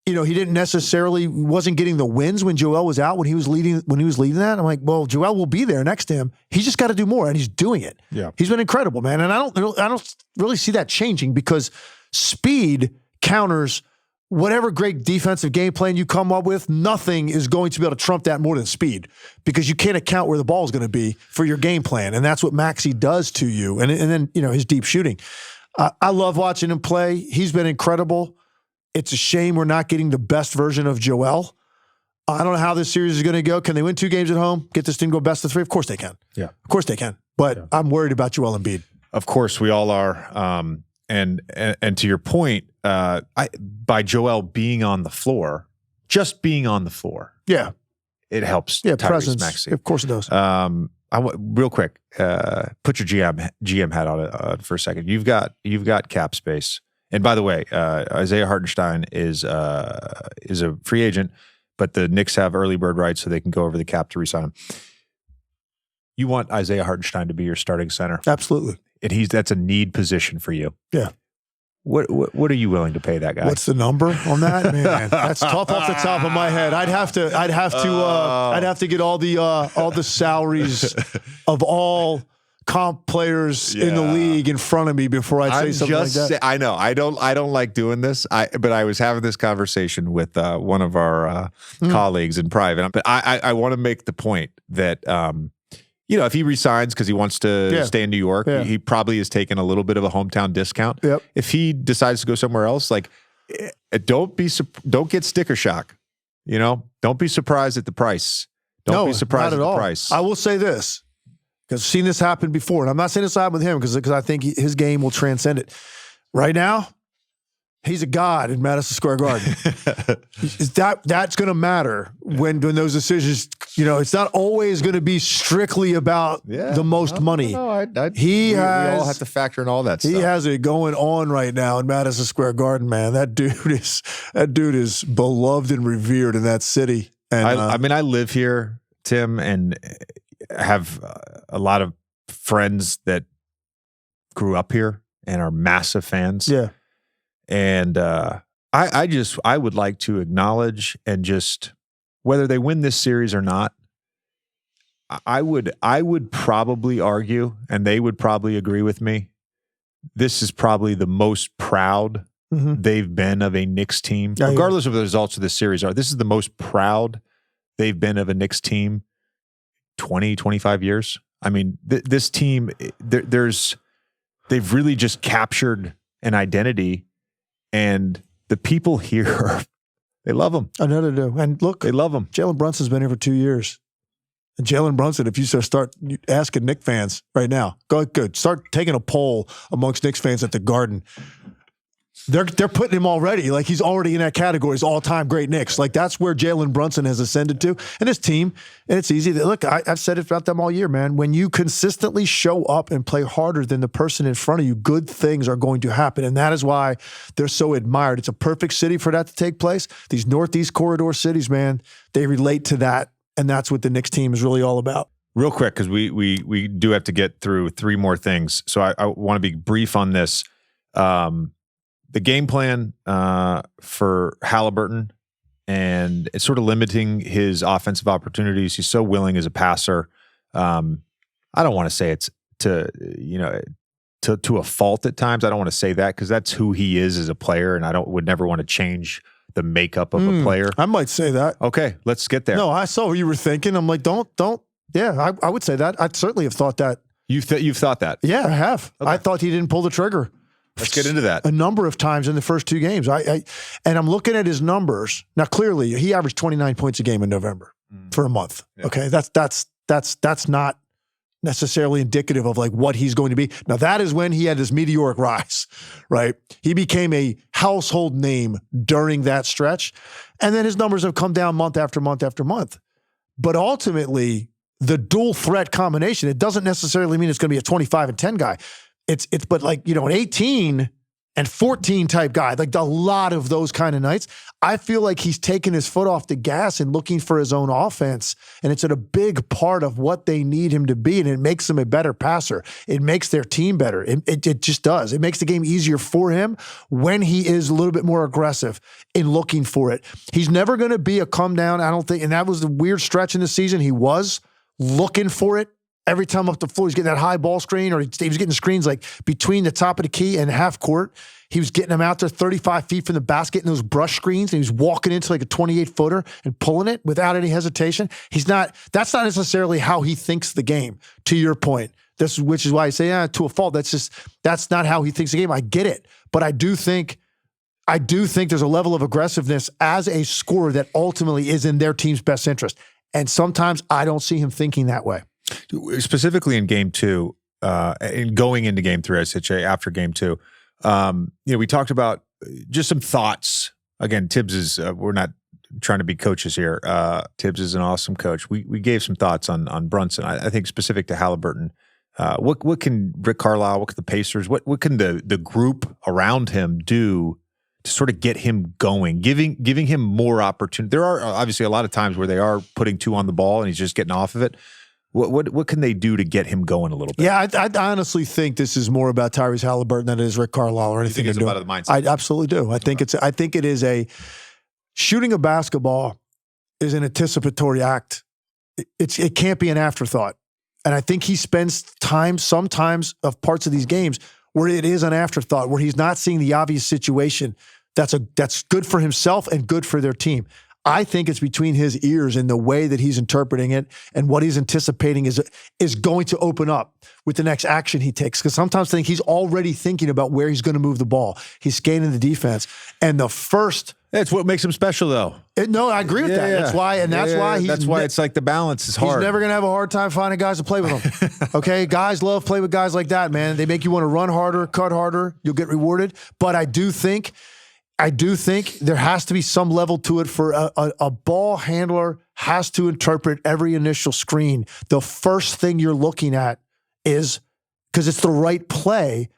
he didn't necessarily, wasn't getting the wins when Joel was out, when he was leading that. I'm like, well, Joel will be there next to him. He's just got to do more, and he's doing it. Yeah. He's been incredible, man. And I don't really see that changing because speed counters whatever great defensive game plan you come up with. Nothing is going to be able to trump that more than speed because you can't account where the ball is going to be for your game plan. And that's what Maxey does to you. And then, his deep shooting. I love watching him play. He's been incredible. It's a shame we're not getting the best version of Joel. I don't know how this series is going to go. Can they win 2 games at home? Get this team go best of 3? Of course they can. Yeah. Of course they can. But I'm worried about Joel Embiid. Of course we all are. And to your point, by Joel being on the floor, just being on the floor. Yeah. It helps. Yeah. Tyrese Presence. Maxey. Of course it does. Real quick, put your GM hat on it for a second. You've got cap space. And by the way, Isaiah Hartenstein is a free agent, but the Knicks have early bird rights, so they can go over the cap to re-sign him. You want Isaiah Hartenstein to be your starting center, Absolutely. and that's a need position for you. Yeah. What are you willing to pay that guy? What's the number on that? Man, that's tough off the top of my head. I'd have to get all the salaries of all comp players in the league in front of me before I'd say something like that. I know. I don't like doing this. But I was having this conversation with one of our colleagues in private. But I want to make the point that if he resigns because he wants to stay in New York, he probably is taking a little bit of a hometown discount. Yep. If he decides to go somewhere else, like don't get sticker shock. Don't be surprised at the price. Don't be surprised at the price. I will say this. Because I've seen this happen before. And I'm not saying this happened with him because I think his game will transcend it. Right now, he's a god in Madison Square Garden. That's going to matter when those decisions, it's not always going to be strictly about the most money. No, we all have to factor in all that stuff. He has it going on right now in Madison Square Garden, man. That dude is beloved and revered in that city. And I live here, Tim, and have a lot of friends that grew up here and are massive fans. Yeah. And I would like to acknowledge and just, whether they win this series or not, I would probably argue, and they would probably agree with me, this is probably the most proud they've been of a Knicks team, regardless of the results of this series are. This is the most proud they've been of a Knicks team 20, 25 years. I mean, this team, they've really just captured an identity, and the people here, they love them. I know they do. And look, they love them. Jalen Brunson's been here for 2 years. And Jalen Brunson, if you start asking Knicks fans right now, start taking a poll amongst Knicks fans at the Garden. They're putting him already. Like, he's already in that category. He's all-time great Knicks. Like, that's where Jalen Brunson has ascended to. And his team, and it's easy. Look, I've said it about them all year, man. When you consistently show up and play harder than the person in front of you, good things are going to happen. And that is why they're so admired. It's a perfect city for that to take place. These Northeast Corridor cities, man, they relate to that. And that's what the Knicks team is really all about. Real quick, because we do have to get through 3 more things. So I want to be brief on this. The game plan for Haliburton, and it's sort of limiting his offensive opportunities. He's so willing as a passer. I don't want to say it's to a fault at times. I don't want to say that because that's who he is as a player, and would never want to change the makeup of a player. I might say that. Okay, let's get there. No, I saw what you were thinking. I'm like, don't. Yeah, I would say that. I certainly have thought that. You've thought that? Yeah, I have. Okay. I thought he didn't pull the trigger. Let's get into that. A number of times in the first 2 games. And I'm looking at his numbers. Now, clearly, he averaged 29 points a game in November for a month. Yeah. Okay, that's not necessarily indicative of like what he's going to be. Now that is when he had this meteoric rise, right? He became a household name during that stretch. And then his numbers have come down month after month after month. But ultimately, the dual threat combination, it doesn't necessarily mean it's going to be a 25 and 10 guy. But like, you know, an 18 and 14 type guy, like a lot of those kind of nights. I feel like he's taken his foot off the gas and looking for his own offense. And it's a big part of what they need him to be. And it makes him a better passer. It makes their team better. It just does. It makes the game easier for him when he is a little bit more aggressive in looking for it. He's never going to be a come down, I don't think. And that was the weird stretch in the season. He was looking for it. Every time up the floor, he's getting that high ball screen, or he was getting screens like between the top of the key and half court. He was getting them out there 35 feet from the basket in those brush screens, and he was walking into like a 28-footer and pulling it without any hesitation. That's not necessarily how he thinks the game, to your point. Which is why I say, to a fault, that's not how he thinks the game. I get it. But I do think there's a level of aggressiveness as a scorer that ultimately is in their team's best interest. And sometimes I don't see him thinking that way. Specifically in game two, and going into game three, I should say, after game two, we talked about just some thoughts. Again, Tibbs is, we're not trying to be coaches here. Tibbs is an awesome coach. We gave some thoughts on Brunson. I think specific to Haliburton. What can Rick Carlisle, what can the Pacers, what can the group around him do to sort of get him going, giving him more opportunity? There are obviously a lot of times where they are putting two on the ball and he's just getting off of it. What can they do to get him going a little bit? Yeah, I honestly think this is more about Tyrese Haliburton than it is Rick Carlisle or anything. You think it's about the mindset? I absolutely do. I think it is a shooting a basketball is an anticipatory act. It can't be an afterthought. And I think he spends time sometimes of parts of these games where it is an afterthought, where he's not seeing the obvious situation that's good for himself and good for their team. I think it's between his ears and the way that he's interpreting it and what he's anticipating is going to open up with the next action he takes. Because sometimes I think he's already thinking about where he's going to move the ball. He's skating the defense. And the first... That's what makes him special, though. No, I agree with that. Yeah. That's why it's like the balance is hard. He's never going to have a hard time finding guys to play with him. Okay? Guys love playing with guys like that, man. They make you want to run harder, cut harder. You'll get rewarded. But I do think there has to be some level to it for a ball handler has to interpret every initial screen. The first thing you're looking at is, because it's the right play,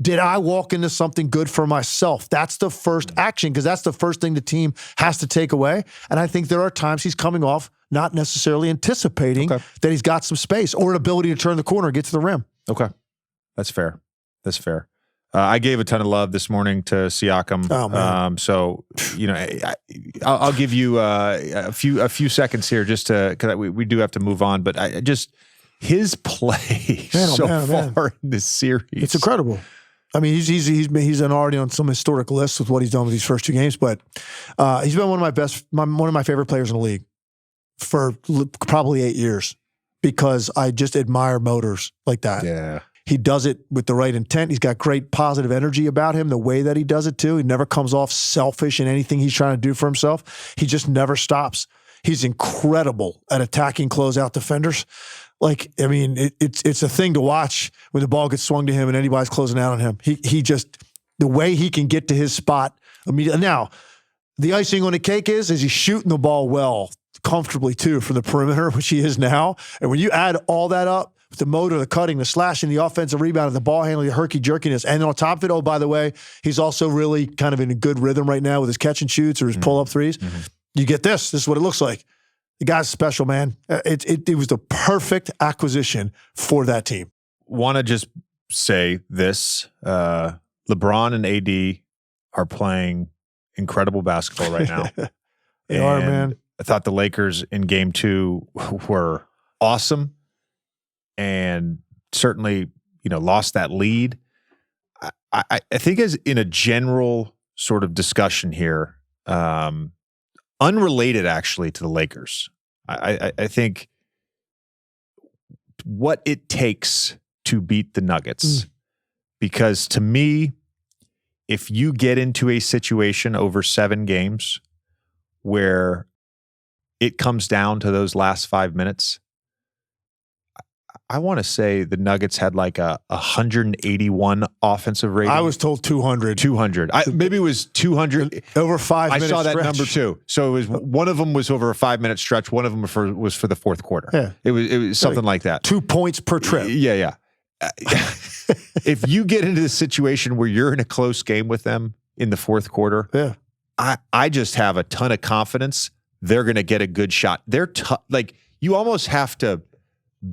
did I walk into something good for myself? That's the first action, because that's the first thing the team has to take away. And I think there are times he's coming off not necessarily anticipating that he's got some space or an ability to turn the corner and get to the rim. Okay. That's fair. I gave a ton of love this morning to Siakam. Oh, man. So, I'll give you a few seconds here just to, because we do have to move on, but his play far in this series. It's incredible. I mean, he's already on some historic lists with what he's done with these first two games, but he's been one of my favorite players in the league for probably 8 years, because I just admire motors like that. Yeah. He does it with the right intent. He's got great positive energy about him, the way that he does it too. He never comes off selfish in anything he's trying to do for himself. He just never stops. He's incredible at attacking closeout defenders. Like, I mean, it's a thing to watch when the ball gets swung to him and anybody's closing out on him. He just, the way he can get to his spot immediately. Now, the icing on the cake is he's shooting the ball well, comfortably too, from the perimeter, which he is now. And when you add all that up, the motor, the cutting, the slashing, the offensive rebound, the ball handling, the herky-jerkiness. And on top of it, oh, by the way, he's also really kind of in a good rhythm right now with his catch and shoots or his pull-up threes. Mm-hmm. You get this. This is what it looks like. The guy's special, man. It was the perfect acquisition for that team. Want to just say this. LeBron and AD are playing incredible basketball right now. They are, man. I thought the Lakers in game two were awesome. And certainly, lost that lead. I think as in a general sort of discussion here, unrelated actually to the Lakers, I think what it takes to beat the Nuggets, because to me, if you get into a situation over 7 games where it comes down to those last 5 minutes, I want to say the Nuggets had like a 181 offensive rating. I was told 200. 200. Maybe it was 200. Over 5 minutes. I saw that stretch. number too. So it was one of them was over a 5-minute stretch. One of them was for the fourth quarter. Yeah. It was something like that. 2 points per trip. Yeah. If you get into the situation where you're in a close game with them in the fourth quarter, I just have a ton of confidence they're going to get a good shot. They're like you almost have to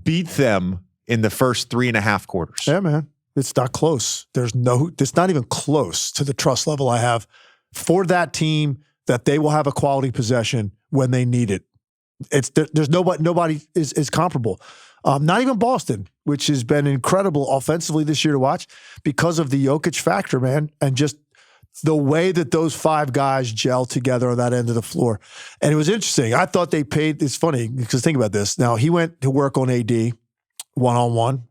beat them in the first 3.5 quarters. Yeah, man. It's not close. It's not even close to the trust level I have for that team that they will have a quality possession when they need it. There's nobody is comparable. Not even Boston, which has been incredible offensively this year to watch because of the Jokic factor, man, and just the way that those 5 guys gel together on that end of the floor. And it was interesting. I thought they paid, it's funny because think about this. Now, he went to work on AD one-on-one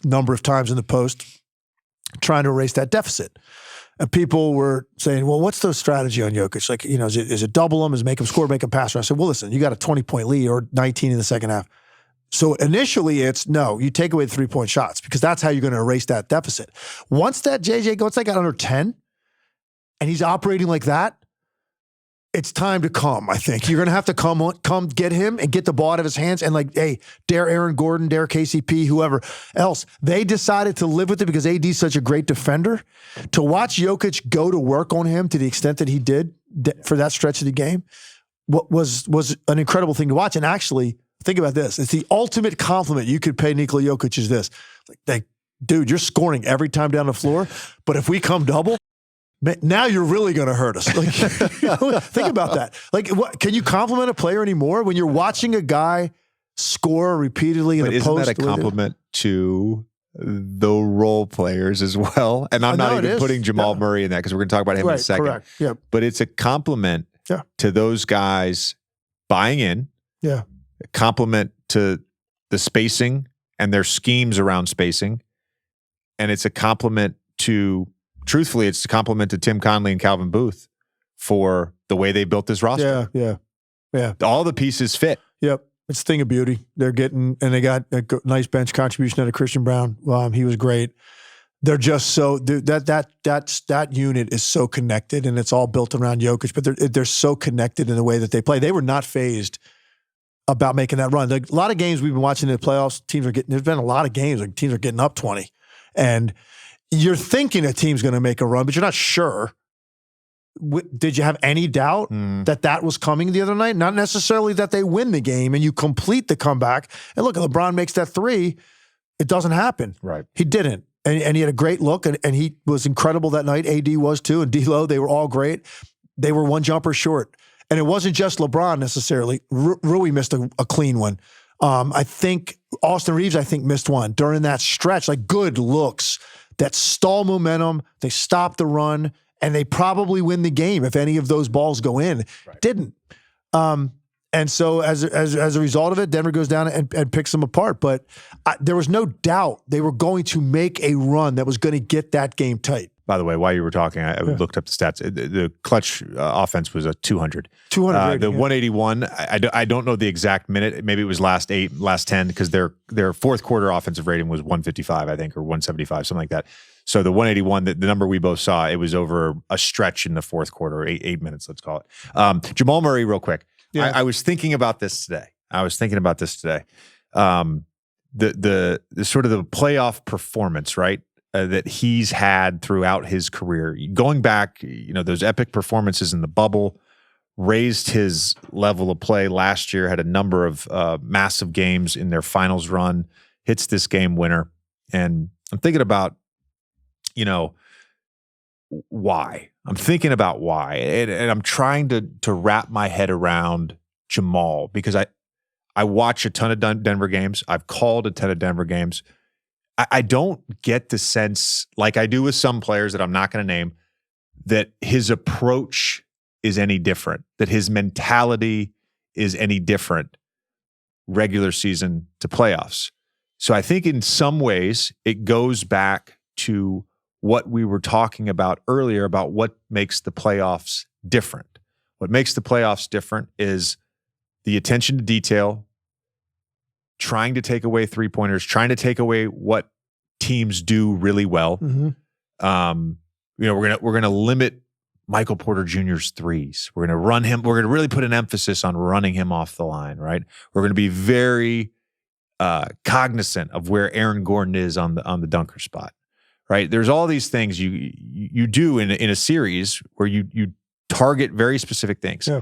number of times in the post, trying to erase that deficit. And people were saying, well, what's the strategy on Jokic? Like, is it double him? Is it make him score, make him pass? I said, well, listen, you got a 20-point lead or 19 in the second half. So initially it's no, you take away the 3-point shots because that's how you're going to erase that deficit. Once that JJ goes like under 10 and he's operating like that, it's time to come, I think. You're going to have to come get him and get the ball out of his hands and like, hey, dare Aaron Gordon, dare KCP, whoever else. They decided to live with it because AD's such a great defender. To watch Jokic go to work on him to the extent that he did for that stretch of the game was an incredible thing to watch. And actually, think about this. It's the ultimate compliment you could pay Nikola Jokic is this. Like, dude, you're scoring every time down the floor, but if we come double, now you're really going to hurt us. Like, think about that. Like, can you compliment a player anymore when you're watching a guy score repeatedly in the post? Isn't that a compliment to the role players as well? And I'm not even putting Jamal Murray in that because we're going to talk about him in a second. Correct. Yeah. But it's a compliment to those guys buying in. Yeah. A compliment to the spacing and their schemes around spacing. And it's a compliment to... Truthfully, it's a compliment to Tim Conley and Calvin Booth for the way they built this roster. Yeah. All the pieces fit. Yep. It's a thing of beauty. They're getting, and they got a nice bench contribution out of Christian Brown. He was great. They're just so, that unit is so connected and it's all built around Jokic, but they're so connected in the way that they play. They were not fazed about making that run. Like, a lot of games we've been watching in the playoffs, there's been a lot of games like teams are getting up 20 and you're thinking a team's going to make a run, but you're not sure. Did you have any doubt that was coming the other night? Not necessarily that they win the game and you complete the comeback. And look, LeBron makes that 3. It doesn't happen. Right. He didn't. And he had a great look, and he was incredible that night. AD was too, and D'Lo, they were all great. They were one jumper short. And it wasn't just LeBron necessarily. Rui missed a clean one. I think Austin Reeves, missed one during that stretch. Like, good looks that stall momentum. They stop the run, and they probably win the game if any of those balls go in. Right. Didn't. And so as a result of it, Denver goes down and picks them apart. But there was no doubt they were going to make a run that was going to get that game tight. By the way, while you were talking, I looked up the stats. The clutch offense was a 200. 200. The 181, I don't know the exact minute. Maybe it was last 10, because their fourth quarter offensive rating was 155, I think, or 175, something like that. So the 181, the number we both saw, it was over a stretch in the fourth quarter, 8 minutes, let's call it. Jamal Murray, real quick. Yeah. I was thinking about this today. The sort of the playoff performance, right? That he's had throughout his career. Going back, those epic performances in the bubble, raised his level of play last year, had a number of massive games in their finals run, hits this game winner. And I'm thinking about, why. I'm thinking about why. And I'm trying to wrap my head around Jamal, because I watch a ton of Denver games. I've called a ton of Denver games. I don't get the sense, like I do with some players that I'm not going to name, that his approach is any different, that his mentality is any different regular season to playoffs. So I think in some ways it goes back to what we were talking about earlier about what makes the playoffs different. What makes the playoffs different is the attention to detail, trying to take away three-pointers, trying to take away what teams do really well. We're gonna limit Michael Porter Jr.'s threes. We're gonna run him. We're gonna really put an emphasis on running him off the line, right? We're gonna be very cognizant of where Aaron Gordon is on the dunker spot, right? There's all these things you do in a series where you target very specific things. Yeah.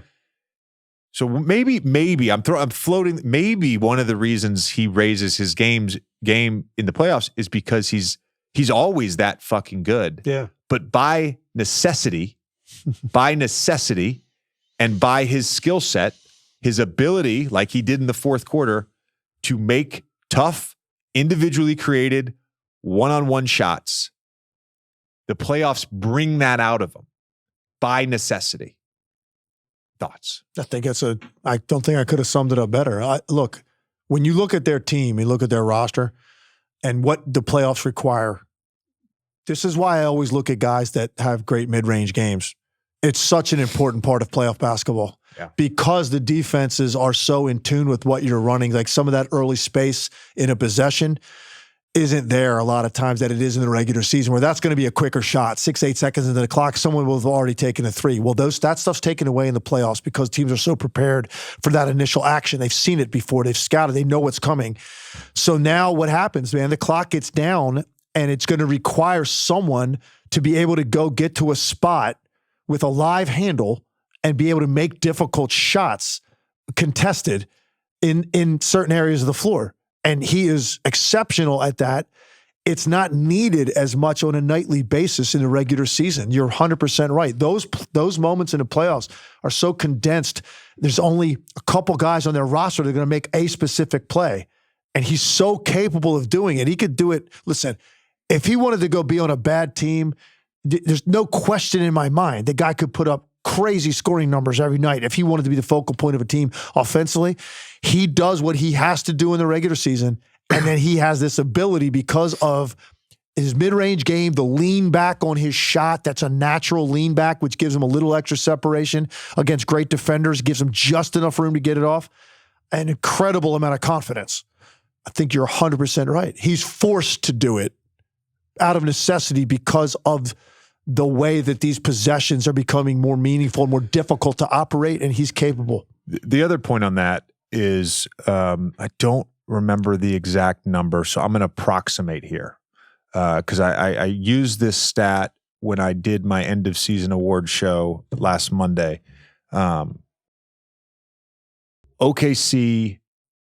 So maybe I'm floating. Maybe one of the reasons he raises his game in the playoffs is because he's always that fucking good. Yeah. But by necessity, and by his skill set, his ability, like he did in the fourth quarter, to make tough, individually created, one-on-one shots, the playoffs bring that out of him by necessity. Thoughts? I don't think I could have summed it up better. Look, when you look at their team, you look at their roster and what the playoffs require, this is why I always look at guys that have great mid-range games. It's such an important part of playoff basketball because the defenses are so in tune with what you're running. Like some of that early space in a possession isn't there a lot of times that it is in the regular season, where that's going to be a quicker shot. 6-8 seconds into the clock, someone will have already taken a three. Well, that stuff's taken away in the playoffs because teams are so prepared for that initial action. They've seen it before. They've scouted. They know what's coming. So now what happens, man? The clock gets down, and it's going to require someone to be able to go get to a spot with a live handle and be able to make difficult shots contested in certain areas of the floor. And he is exceptional at that. It's not needed as much on a nightly basis in the regular season. You're 100% right. Those moments in the playoffs are so condensed. There's only a couple guys on their roster that are going to make a specific play. And he's so capable of doing it. He could do it. Listen, if he wanted to go be on a bad team, there's no question in my mind the guy could put up crazy scoring numbers every night if he wanted to be the focal point of a team offensively. He does what he has to do in the regular season, and then he has this ability because of his mid-range game, the lean back on his shot. That's a natural lean back, which gives him a little extra separation against great defenders, gives him just enough room to get it off. An incredible amount of confidence. I think you're 100% right. He's forced to do it out of necessity because of the way that these possessions are becoming more meaningful and more difficult to operate, and he's capable. The other point on that is I don't remember the exact number, so I'm going to approximate here because I used this stat when I did my end-of-season award show last Monday. OKC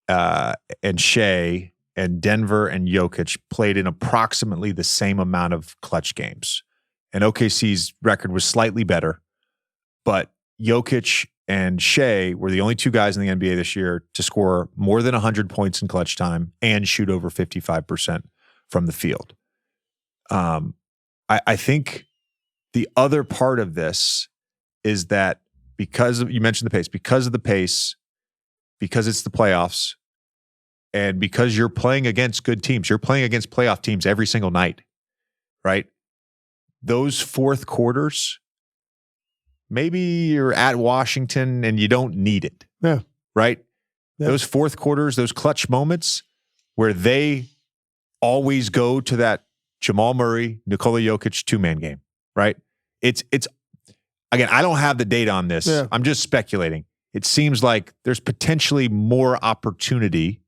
and Shea and Denver and Jokic played in approximately the same amount of clutch games. And OKC's record was slightly better, but Jokic and Shea were the only two guys in the NBA this year to score more than 100 points in clutch time and shoot over 55% from the field. I think the other part of this is that you mentioned the pace, because of the pace, because it's the playoffs, and because you're playing against good teams, you're playing against playoff teams every single night, right? Those fourth quarters, maybe you're at Washington and you don't need it. Yeah. Right? Yeah. Those fourth quarters, those clutch moments where they always go to that Jamal Murray, Nikola Jokic two-man game, right? It's again, I don't have the data on this. Yeah. I'm just speculating. It seems like there's potentially more opportunity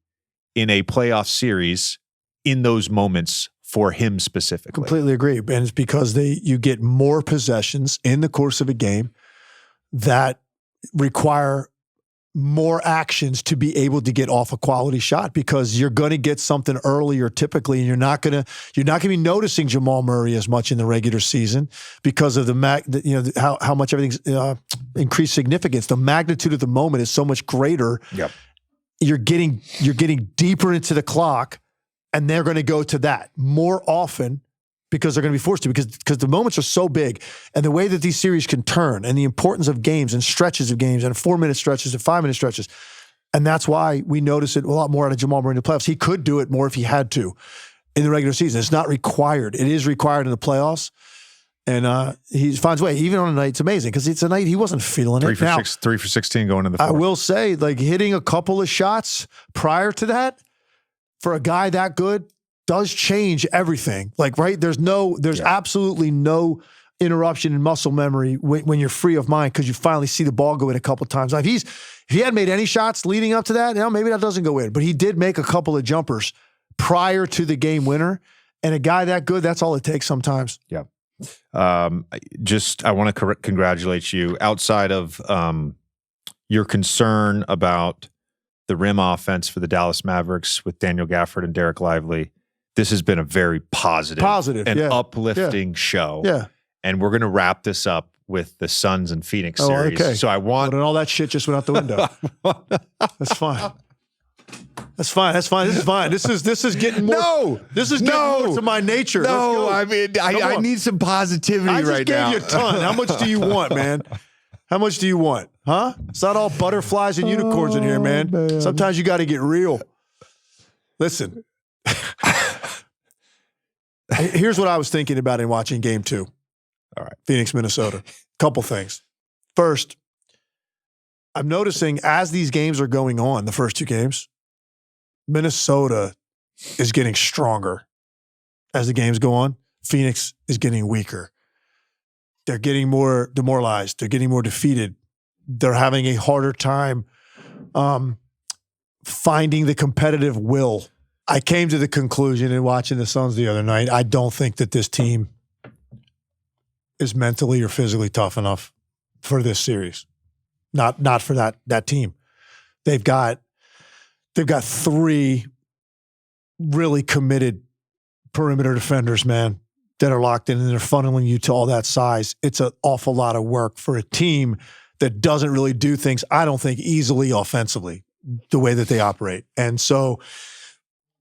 in a playoff series in those moments for him specifically. Completely agree. And it's because you get more possessions in the course of a game that require more actions to be able to get off a quality shot, because you're going to get something earlier typically, and you're not going to be noticing Jamal Murray as much in the regular season because of how much everything's increased significance. The magnitude of the moment is so much greater. Yep. You're getting deeper into the clock, and they're going to go to that more often because they're going to be forced to, because the moments are so big, and the way that these series can turn, and the importance of games and stretches of games and 4-minute stretches and 5-minute stretches. And that's why we notice it a lot more out of Jamal Murray in the playoffs. He could do it more if he had to in the regular season. It's not required. It is required in the playoffs. And he finds a way. Even on a night, it's amazing because it's a night he wasn't feeling it. 3 for 16 going in the fourth. I will say, like, hitting a couple of shots prior to that, for a guy that good does change everything. Like, right? There's absolutely no interruption in muscle memory when you're free of mind because you finally see the ball go in a couple times. Like if he hadn't made any shots leading up to that, maybe that doesn't go in. But he did make a couple of jumpers prior to the game winner. And a guy that good, that's all it takes sometimes. Yeah. I want to congratulate you outside of your concern about the rim offense for the Dallas Mavericks with Daniel Gafford and Derek Lively. This has been a very positive and uplifting show. Yeah. And we're going to wrap this up with the Suns and Phoenix series. Okay. So I want... and all that shit just went out the window. That's fine. That's fine. This is fine. This is getting more. This is getting more to my nature. No, I mean, I need some positivity right now. I just gave you a ton. How much do you want, man? How much do you want? Huh? It's not all butterflies and unicorns in here, man. Sometimes you got to get real. Listen. Here's what I was thinking about in watching game 2. All right. Phoenix, Minnesota. Couple things. First, I'm noticing as these games are going on, the first 2 games, Minnesota is getting stronger as the games go on. Phoenix is getting weaker. They're getting more demoralized. They're getting more defeated. They're having a harder time finding the competitive will. I came to the conclusion in watching the Suns the other night, I don't think that this team is mentally or physically tough enough for this series. Not for that team. They've got 3 really committed perimeter defenders, man, that are locked in and they're funneling you to all that size. It's an awful lot of work for a team that doesn't really do things, I don't think, easily offensively, the way that they operate. And so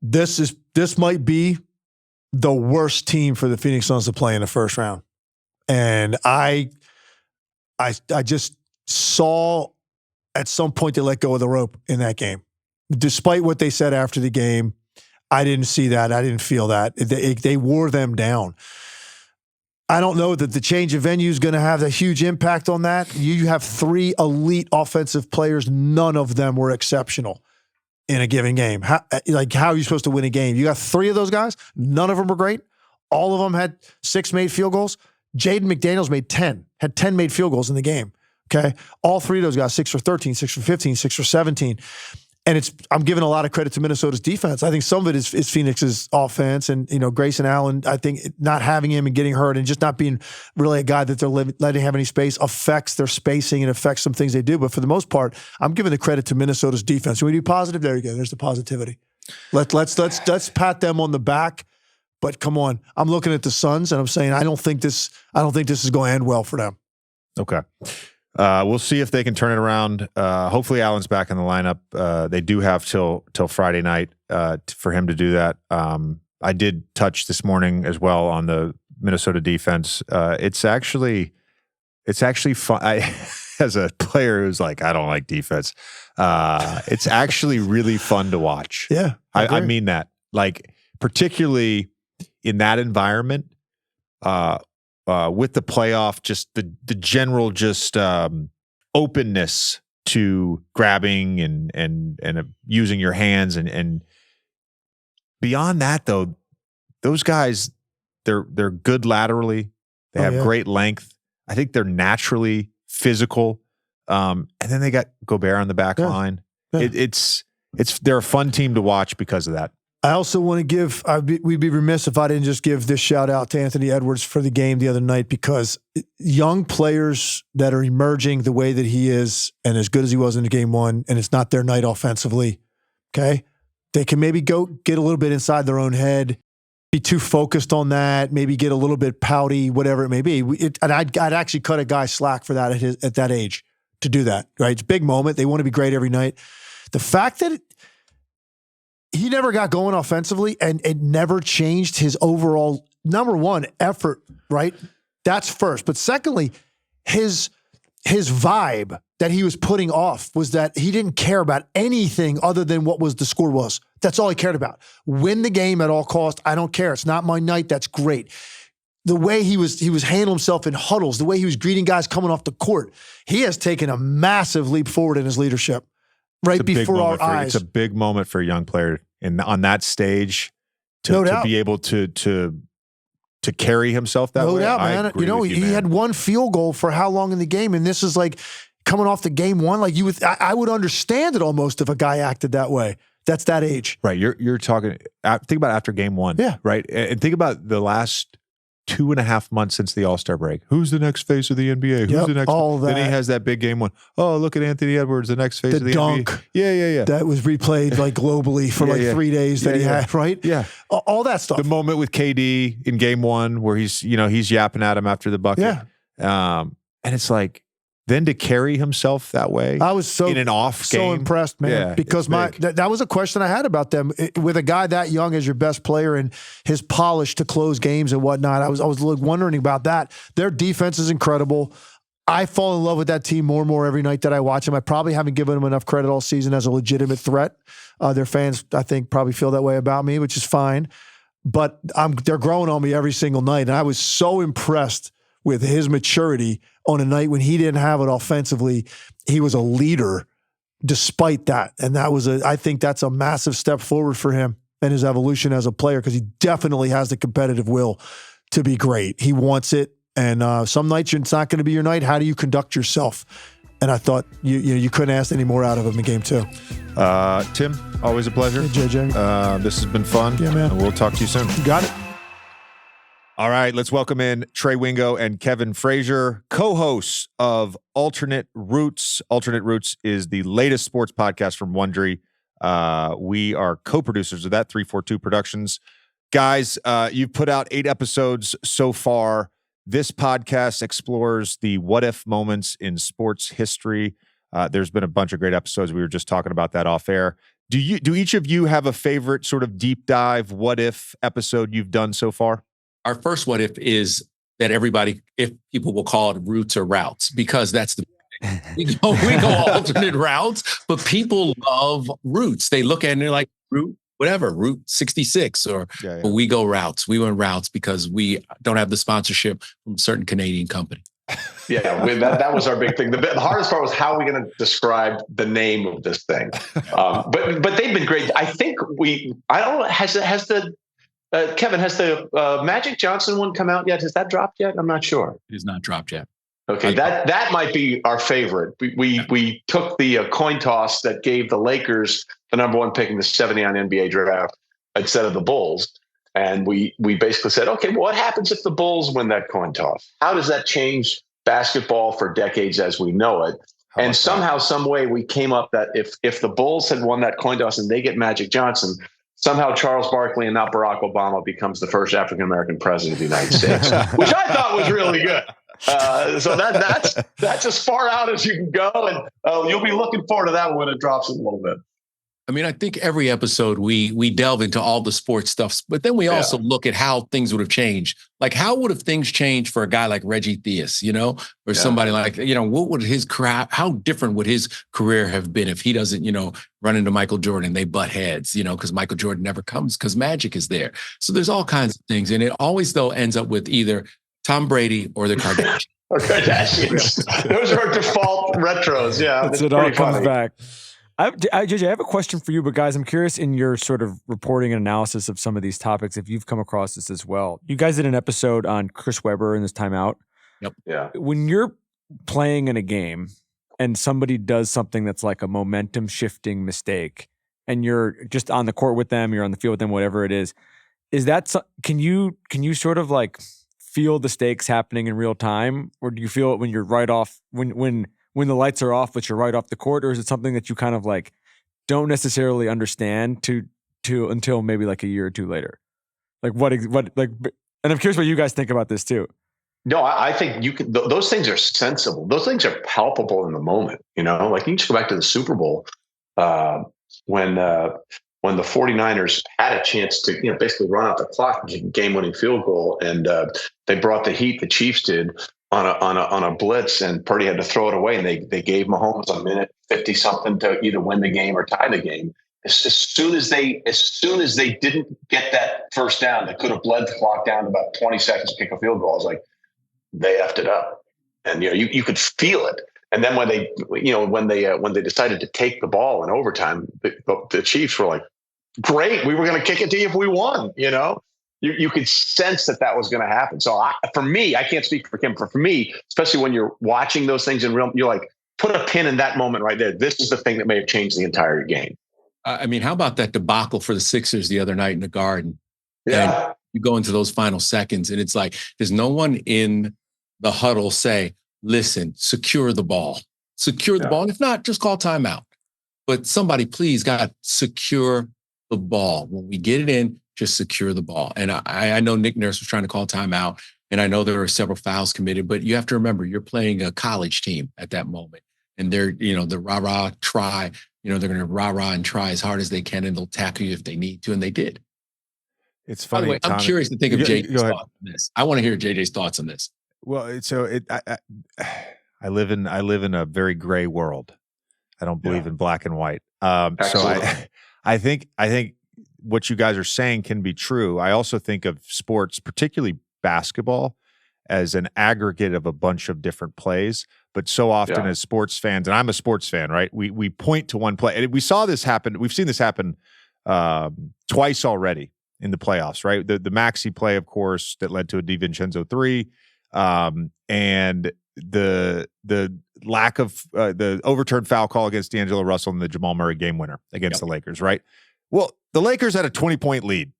this might be the worst team for the Phoenix Suns to play in the first round. And I just saw at some point they let go of the rope in that game. Despite what they said after the game, I didn't see that. I didn't feel that. They wore them down. I don't know that the change of venue is going to have a huge impact on that. You have 3 elite offensive players. None of them were exceptional in a given game. How are you supposed to win a game? You got 3 of those guys. None of them were great. All of them had 6 made field goals. Jaden McDaniels had 10 made field goals in the game. Okay. All 3 of those guys, 6 for 13, 6 for 15, 6 for 17. And I'm giving a lot of credit to Minnesota's defense. I think some of it is Phoenix's offense and, Grayson Allen, I think not having him and getting hurt and just not being really a guy that they're letting have any space affects their spacing and affects some things they do. But for the most part, I'm giving the credit to Minnesota's defense. When we do positive, there you go. There's the positivity. Let's pat them on the back. But come on, I'm looking at the Suns and I'm saying I don't think this is going to end well for them. Okay. We'll see if they can turn it around. Hopefully Allen's back in the lineup. They do have till Friday night for him to do that. I did touch this morning as well on the Minnesota defense. It's actually fun. As a player who's like, I don't like defense. It's actually really fun to watch. Yeah, I mean that. Like, particularly in that environment, with the playoff, just the general openness to grabbing and using your hands and beyond that though, those guys they're good laterally. They have great length. I think they're naturally physical. And then they got Gobert on the back line. Yeah. They're a fun team to watch because of that. I also want to give, we'd be remiss if I didn't just give this shout out to Anthony Edwards for the game the other night, because young players that are emerging the way that he is and as good as he was in game 1, and it's not their night offensively, okay? They can maybe go get a little bit inside their own head, be too focused on that, maybe get a little bit pouty, whatever it may be. And I'd actually cut a guy slack for that at that age to do that, right? It's a big moment. They want to be great every night. The fact that he never got going offensively and it never changed his overall, number one, effort, right? That's first. But secondly, his vibe that he was putting off was that he didn't care about anything other than what the score was. That's all he cared about. Win the game at all costs. I don't care. It's not my night. That's great. The way he was handling himself in huddles, the way he was greeting guys coming off the court, he has taken a massive leap forward in his leadership. right before our eyes. It's a big moment for a young player, and on that stage, No to doubt. be able to carry himself that way. No doubt, I man. agree with you, he had one field goal for how long in the game, and this is like coming off the game one. Like I would understand it almost if a guy acted that way. That's that age, right? You're talking. Think about after game one, yeah, right, and think about the last 2.5 months since the All-Star break. Who's the next face of the NBA? Who's the next? All that. Then he has that big game one. Oh, look at Anthony Edwards, the next face of the dunk. NBA. Yeah. That was replayed like globally for 3 days that he had, right? Yeah. All that stuff. The moment with KD in game one where he's yapping at him after the bucket. Yeah. And it's like, then to carry himself that way, I was in an off game, so impressed, man. Yeah, because that was a question I had about them with a guy that young as your best player and his polish to close games and whatnot. I was wondering about that. Their defense is incredible. I fall in love with that team more and more every night that I watch them. I probably haven't given them enough credit all season as a legitimate threat. Their fans, I think, probably feel that way about me, which is fine. But they're growing on me every single night, and I was so impressed with his maturity on a night when he didn't have it offensively. He was a leader despite that. And I think that's a massive step forward for him and his evolution as a player, because he definitely has the competitive will to be great. He wants it. And some nights it's not going to be your night. How do you conduct yourself? And I thought you couldn't ask any more out of him in game two. Tim, always a pleasure. Hey, JJ. This has been fun. Yeah, man. And we'll talk to you soon. You got it. All right, let's welcome in Trey Wingo and Kevin Frazier, co-hosts of Alternate Roots. Alternate Roots is the latest sports podcast from Wondery. We are co-producers of that, 342 Productions. Guys, you've put out 8 episodes so far. This podcast explores the what-if moments in sports history. There's been a bunch of great episodes. We were just talking about that off air. Do each of you have a favorite sort of deep dive what-if episode you've done so far? Our first what if is that if people will call it roots or routes, because that's we go alternate routes, but people love roots. They look at it and they're like, Route 66, or but we go routes. We went routes because we don't have the sponsorship from a certain Canadian company. Yeah, that was our big thing. The hardest part was how are we going to describe the name of this thing? But they've been great. I think I don't know, Kevin, has the Magic Johnson one come out yet? Has that dropped yet? I'm not sure. It has not dropped yet. Okay, that might be our favorite. We took the coin toss that gave the Lakers the number 1 pick in the 79 NBA draft instead of the Bulls. And we basically said, okay, well, what happens if the Bulls win that coin toss? How does that change basketball for decades as we know it? And somehow, some way, we came up that if the Bulls had won that coin toss and they get Magic Johnson, somehow Charles Barkley and not Barack Obama becomes the first African-American president of the United States, which I thought was really good. So that's as far out as you can go. And you'll be looking forward to that when it drops in a little bit. I mean, I think every episode we delve into all the sports stuff, but then we also look at how things would have changed. Like, how would have things changed for a guy like Reggie Theus, or somebody like, what would how different would his career have been if he doesn't, run into Michael Jordan and they butt heads, because Michael Jordan never comes because Magic is there. So there's all kinds of things. And it always, though, ends up with either Tom Brady or the Kardashians. Or Kardashians. Those are our default retros. Yeah. It all comes back. JJ, I have a question for you, but guys, I'm curious in your sort of reporting and analysis of some of these topics, if you've come across this as well. You guys did an episode on Chris Webber and his timeout. Yep. Yeah. When you're playing in a game and somebody does something that's like a momentum shifting mistake and you're just on the court with them, you're on the field with them, whatever it is that, can you sort of like feel the stakes happening in real time? Or do you feel it when you're right off, when the lights are off, but you're right off the court, or is it something that you kind of like don't necessarily understand until maybe like a year or two later? Like and I'm curious what you guys think about this too. No, I think you can. Those things are sensible. Those things are palpable in the moment. Like you just go back to the Super Bowl when the 49ers had a chance to basically run out the clock and get a game-winning field goal, and they brought the heat. The Chiefs did. On a blitz, and Purdy had to throw it away, and they gave Mahomes a minute 50 something to either win the game or tie the game. As soon as they didn't get that first down, they could have bled the clock down to about 20 seconds to kick a field goal. I was like, they effed it up, and you could feel it. And then when they decided to take the ball in overtime, the Chiefs were like, great, we were going to kick it to you if we won. You could sense that was going to happen. So for me, I can't speak for Kim. For me, especially when you're watching those things in real, you're like, put a pin in that moment right there. This is the thing that may have changed the entire game. I mean, how about that debacle for the Sixers the other night in the Garden? Yeah. And you go into those final seconds, and it's like, there's no one in the huddle say, listen, secure the ball. Secure the ball. And if not, just call timeout. But somebody, please, God, secure the ball. When we get it in, just secure the ball. And I know Nick Nurse was trying to call timeout, and I know there were several fouls committed, but you have to remember, you're playing a college team at that moment. And they're, the rah-rah try, they're going to rah-rah and try as hard as they can, and they'll tackle you if they need to, and they did. It's funny. By the way, I'm curious to think of JJ's thoughts on this. I want to hear JJ's thoughts on this. Well, so I live in a very gray world. I don't believe in black and white. So I think what you guys are saying can be true. I also think of sports, particularly basketball, as an aggregate of a bunch of different plays. But so often as sports fans, and I'm a sports fan, right? We point to one play. And we saw this happen. We've seen this happen twice already in the playoffs, right? The Maxey play, of course, that led to a DiVincenzo 3. And the lack of the overturned foul call against D'Angelo Russell and the Jamal Murray game winner against the Lakers, right? Well, the Lakers had a 20-point lead,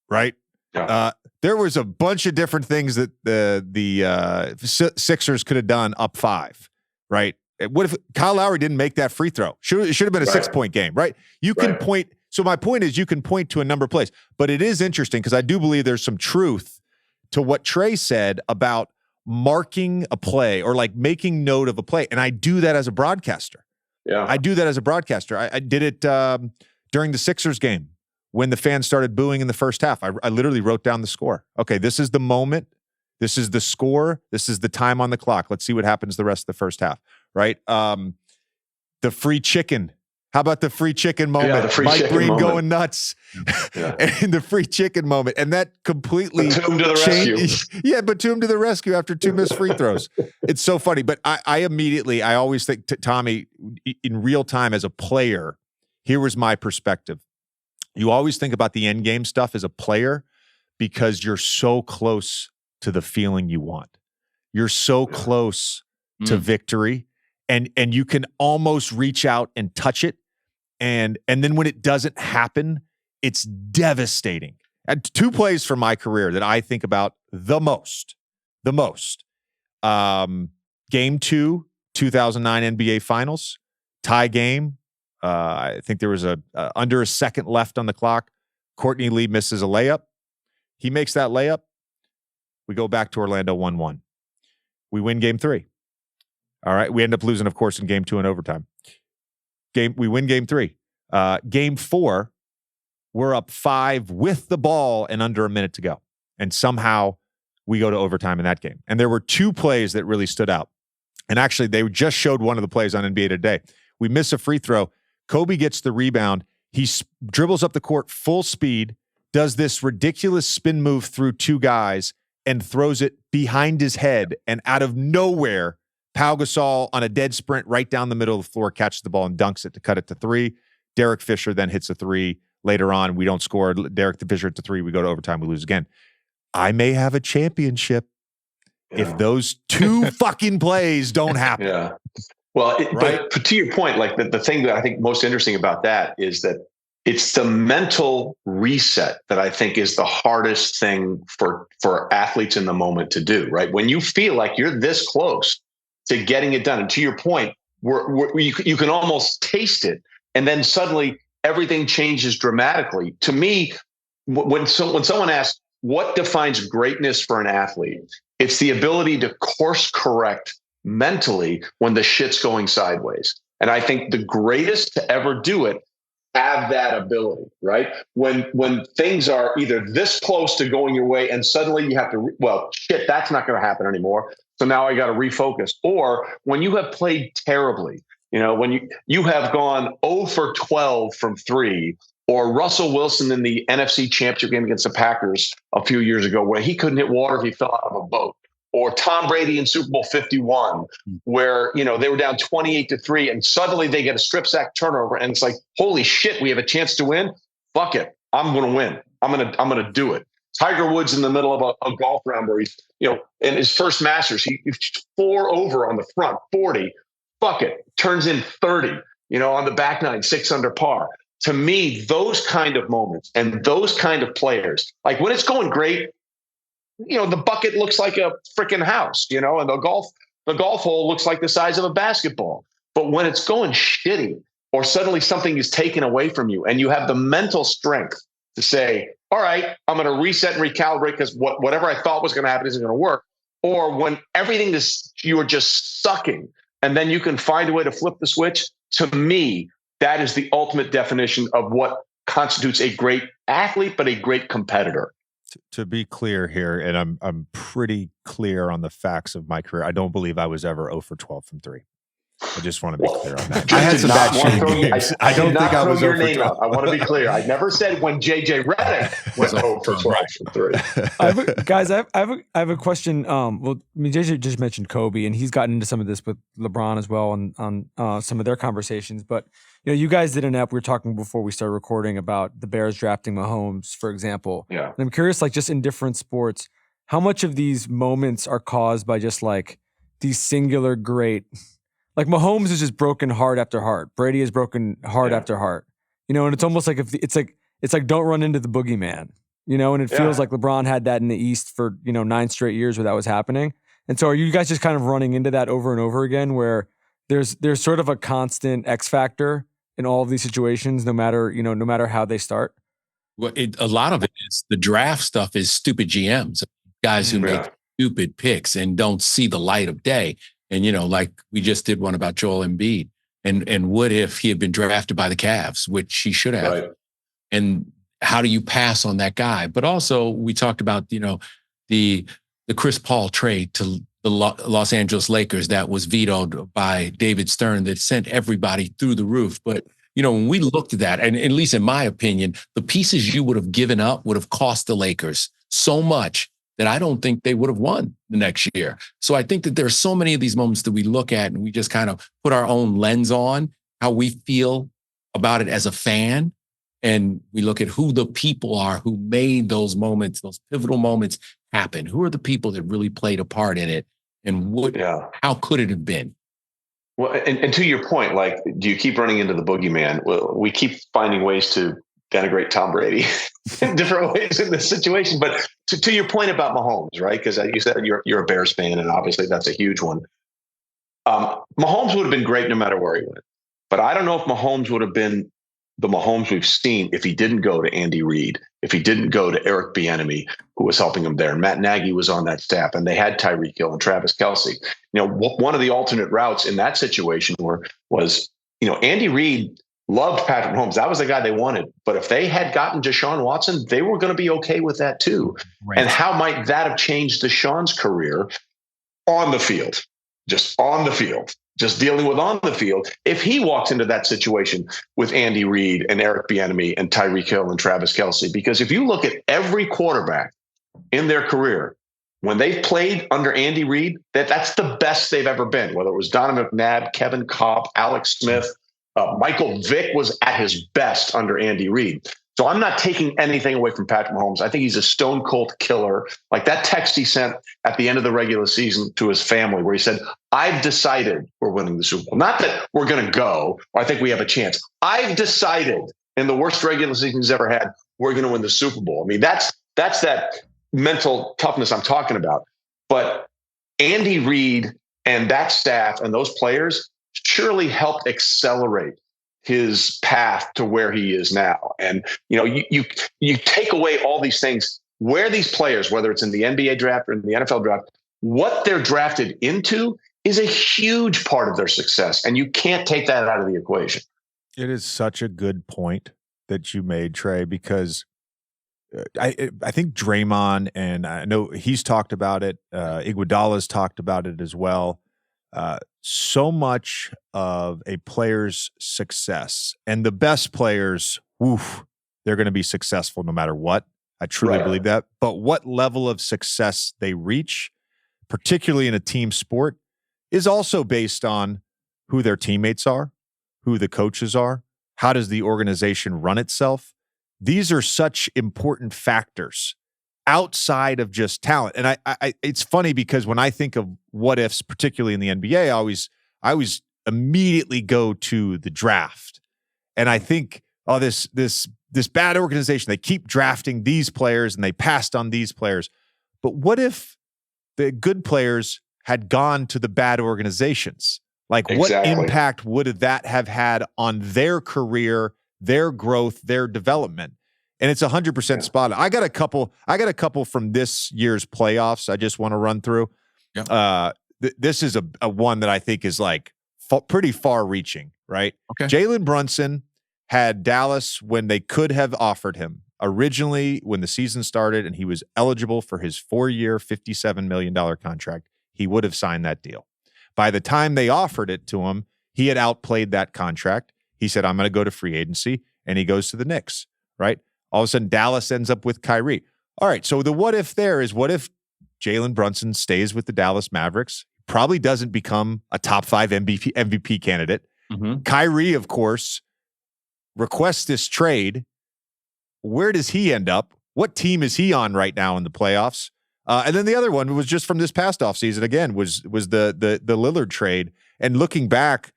right? There was a bunch of different things that the Sixers could have done up 5, right? What if Kyle Lowry didn't make that free throw? It should have been a 6-point game, right? You can point. So my point is, you can point to a number of plays, but it is interesting because I do believe there's some truth to what Trey said about marking a play or like making note of a play. And I do that as a broadcaster. Yeah. I do that as a broadcaster. I did it during the Sixers game when the fans started booing in the first half. I literally wrote down the score. Okay, this is the moment. This is the score. This is the time on the clock. Let's see what happens the rest of the first half, right? The free chicken. How about the free chicken moment? Yeah, the free Mike chicken Breen moment. going nuts. And the free chicken moment. And that completely Batum to the rescue. Yeah, Batum to the rescue after 2 missed free throws. It's so funny. But I always think, Tommy, in real time as a player, here was my perspective. You always think about the end game stuff as a player because you're so close to the feeling you want. You're so close to victory, and you can almost reach out and touch it. And then when it doesn't happen, it's devastating. And 2 plays from my career that I think about the most. Game 2, 2009 NBA Finals, tie game. I think there was under a second left on the clock. Courtney Lee misses a layup. He makes that layup. We go back to Orlando 1-1. We win game 3. All right. We end up losing, of course, in game 2 in overtime. We win game 3. Game 4, we're up 5 with the ball and under a minute to go. And somehow we go to overtime in that game. And there were 2 plays that really stood out. And actually, they just showed one of the plays on NBA Today. We miss a free throw. Kobe gets the rebound. He dribbles up the court full speed, does this ridiculous spin move through 2 guys, and throws it behind his head. And out of nowhere, Pau Gasol on a dead sprint right down the middle of the floor catches the ball and dunks it to cut it to 3. Derek Fisher then hits a 3. Later on, we don't score. Derek Fisher hits a 3. We go to overtime. We lose again. I may have a championship if those 2 fucking plays don't happen. Yeah. Well, but to your point, like the thing that I think most interesting about that is that it's the mental reset that I think is the hardest thing for athletes in the moment to do, right? When you feel like you're this close to getting it done. And to your point, you can almost taste it. And then suddenly everything changes dramatically. To me, when someone asks, what defines greatness for an athlete? It's the ability to course correct mentally when the shit's going sideways. And I think the greatest to ever do it have that ability, right? When things are either this close to going your way and suddenly you have to, shit, that's not going to happen anymore. So now I got to refocus. Or when you have played terribly, when you have gone 0 for 12 from 3, or Russell Wilson in the NFC Championship game against the Packers a few years ago, where he couldn't hit water if he fell out of a boat. or Tom Brady in Super Bowl 51, where, you know, they were down 28-3 and suddenly they get a strip sack turnover and it's like, holy shit, we have a chance to win. Fuck it. I'm going to win. I'm going to do it. Tiger Woods in the middle of a golf round where he's, you know, in his first Masters, he's 4 over on the front, 40. Fuck it. Turns in 30, you know, on the back nine, 6 under par. To me, those kind of moments and those kind of players, like when it's going great, you know, the bucket looks like a freaking house, you know, and the golf hole looks like the size of a basketball. But when it's going shitty or suddenly something is taken away from you and you have the mental strength to say, all right, I'm going to reset and recalibrate because whatever I thought was going to happen isn't going to work. Or when everything is, you are just sucking and then you can find a way to flip the switch. To me, that is the ultimate definition of what constitutes a great athlete, but a great competitor. To be clear here, and I'm pretty clear on the facts of my career, I don't believe I was ever 0 for 12 from 3. I just want to be clear on that. I had some bad shooting games. I don't think I was 0 for 12. I want to be clear. I never said when JJ Redick was 0 for 12 from 3. Guys, I have a question. Well, I mean, JJ just mentioned Kobe, and he's gotten into some of this with LeBron as well on some of their conversations. But you know, you guys did an app. We were talking before we started recording about the Bears drafting Mahomes, for example. Yeah. And I'm curious, like, just in different sports, how much of these moments are caused by just like these singular great. Like Mahomes is just broken heart after heart. Brady is broken heart after heart. You know, and it's almost like it's like don't run into the boogeyman. You know, and it feels like LeBron had that in the East for, you know, 9 straight years where that was happening. And so are you guys just kind of running into that over and over again where there's sort of a constant X factor in all of these situations, no matter how they start? Well, a lot of it is the draft stuff is stupid GMs, guys who make stupid picks and don't see the light of day. And, you know, like we just did one about Joel Embiid and what if he had been drafted by the Cavs, which he should have. Right. And how do you pass on that guy? But also we talked about, you know, the Chris Paul trade to the Los Angeles Lakers that was vetoed by David Stern that sent everybody through the roof. But, you know, when we looked at that, and at least in my opinion, the pieces you would have given up would have cost the Lakers so much that I don't think they would have won the next year. So I think that there are so many of these moments that we look at and we just kind of put our own lens on how we feel about it as a fan. And we look at who the people are who made those moments, those pivotal moments happen. Who are the people that really played a part in it? And how could it have been? Well, and to your point, like, do you keep running into the boogeyman? Well, we keep finding ways to denigrate Tom Brady in different ways in this situation. But to your point about Mahomes, right? Because you said you're a Bears fan, and obviously that's a huge one. Mahomes would have been great no matter where he went. But I don't know if Mahomes would have been the Mahomes we've seen if he didn't go to Andy Reid, if he didn't go to Eric Bieniemy, who was helping him there. Matt Nagy was on that staff, and they had Tyreek Hill and Travis Kelce. You know, one of the alternate routes in that situation was, you know, Andy Reid loved Patrick Mahomes. That was the guy they wanted. But if they had gotten Deshaun Watson, they were going to be okay with that too. Right. And how might that have changed Deshaun's career on the field, just on the field, just dealing with on the field, if he walks into that situation with Andy Reid and Eric Bieniemy and Tyreek Hill and Travis Kelce? Because if you look at every quarterback in their career, when they've played under Andy Reid, that's the best they've ever been, whether it was Donovan McNabb, Kevin Kolb, Alex Smith, Michael Vick was at his best under Andy Reid. So I'm not taking anything away from Patrick Mahomes. I think he's a stone cold killer. Like that text he sent at the end of the regular season to his family where he said, I've decided we're winning the Super Bowl. Not that we're going to go, or I think we have a chance. I've decided in the worst regular season he's ever had, we're going to win the Super Bowl. I mean, that's that mental toughness I'm talking about. But Andy Reid and that staff and those players surely helped accelerate his path to where he is now. And, you know, you take away all these things where these players, whether it's in the NBA draft or in the NFL draft, what they're drafted into is a huge part of their success. And you can't take that out of the equation. It is such a good point that you made, Trey, because I think Draymond, and I know he's talked about it, Iguodala's talked about it as well. So much of a player's success, and the best players, they're going to be successful no matter what. I truly believe that. But what level of success they reach particularly in a team sport, is also based on who their teammates are, who the coaches are, how does the organization run itself. These are such important factors outside of just talent. And I it's funny because when I think of what ifs, particularly in the NBA, I always immediately go to the draft. And I think, oh, this bad organization, they keep drafting these players and they passed on these players. But what if the good players had gone to the bad organizations? Like, what impact would that have had on their career, their growth, their development? And it's 100% spot on. I got a couple from this year's playoffs I just want to run through. Yeah. This is a one that I think is like pretty far reaching, right? Okay. Jalen Brunson had Dallas when they could have offered him originally when the season started and he was eligible for his 4-year, $57 million contract. He would have signed that deal. By the time they offered it to him, he had outplayed that contract. He said, I'm going to go to free agency, and he goes to the Knicks, right? All of a sudden, Dallas ends up with Kyrie. All right, so the what if there is, what if Jalen Brunson stays with the Dallas Mavericks, probably doesn't become a top 5 MVP candidate. Mm-hmm. Kyrie, of course, requests this trade. Where does he end up? What team is he on right now in the playoffs? And then the other one was just from this past offseason again, was the Lillard trade. And looking back,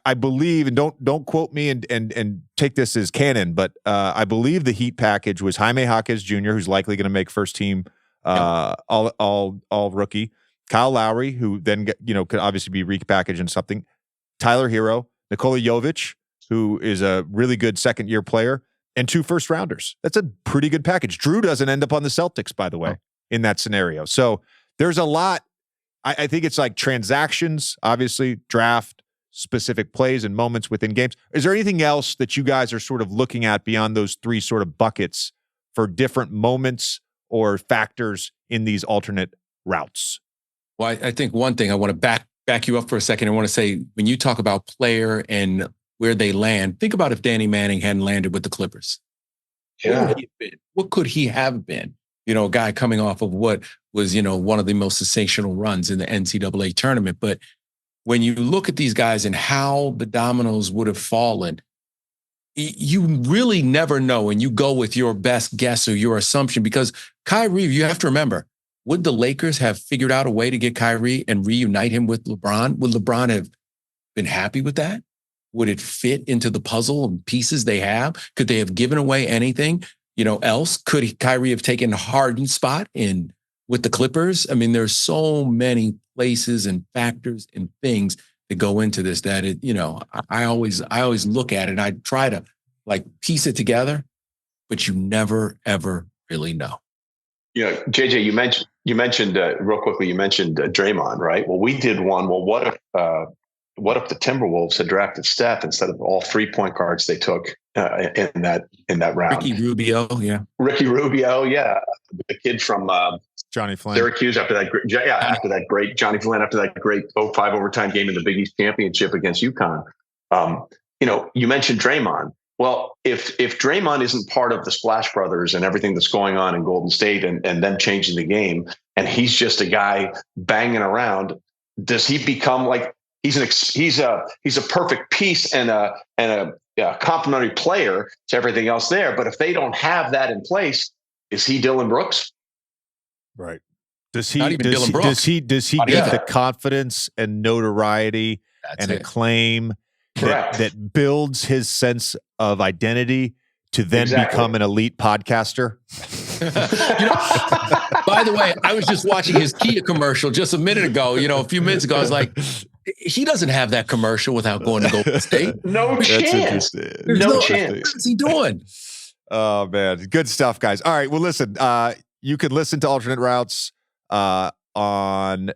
I believe, and don't quote me and take this as canon, but I believe the Heat package was Jaime Jaquez Jr., who's likely going to make first team all rookie. Kyle Lowry, who then could obviously be repackaged in something. Tyler Hero, Nikola Jokic, who is a really good second-year player, and 2 first-rounders. That's a pretty good package. Drew doesn't end up on the Celtics, by the way, in that scenario. So there's a lot. I think it's like transactions, obviously, draft, specific plays and moments within games. Is there anything else that you guys are sort of looking at beyond those 3 sort of buckets for different moments or factors in these alternate routes? Well, I think one thing I want to back you up for a second. I want to say, when you talk about player and where they land, think about if Danny Manning hadn't landed with the Clippers. Yeah. What could he have been? A guy coming off of what was, one of the most sensational runs in the NCAA tournament. But when you look at these guys and how the dominoes would have fallen, you really never know. And you go with your best guess or your assumption, because Kyrie, you have to remember, would the Lakers have figured out a way to get Kyrie and reunite him with LeBron? Would LeBron have been happy with that? Would it fit into the puzzle and pieces they have? Could they have given away anything, else? Could Kyrie have taken Harden's spot with the Clippers? I mean, there's so many places and factors and things that go into this that I always look at it and I try to piece it together, but you never, ever really know. JJ, you mentioned real quickly, you mentioned Draymond, right? Well, we did one. Well, what if the Timberwolves had drafted Steph instead of all 3 point guards they took in that round? Ricky Rubio, yeah. The kid from Johnny Flynn, Syracuse, after that great Johnny Flynn, after that great 0-5 overtime game in the Big East championship against UConn. You mentioned Draymond. Well, if Draymond isn't part of the Splash Brothers and everything that's going on in Golden State and them changing the game, and he's just a guy banging around, does he become like he's a perfect piece and a complementary player to everything else there? But if they don't have that in place, is he Dylan Brooks? Right. Does he get the confidence and notoriety acclaim that builds his sense of identity to then become an elite podcaster? By the way, I was just watching his Kia commercial just a minute ago. A few minutes ago, I was like, he doesn't have that commercial without going to Golden State. No chance. No chance. What's he doing? Oh, man. Good stuff, guys. All right. Well, listen, you can listen to Alternate Routes on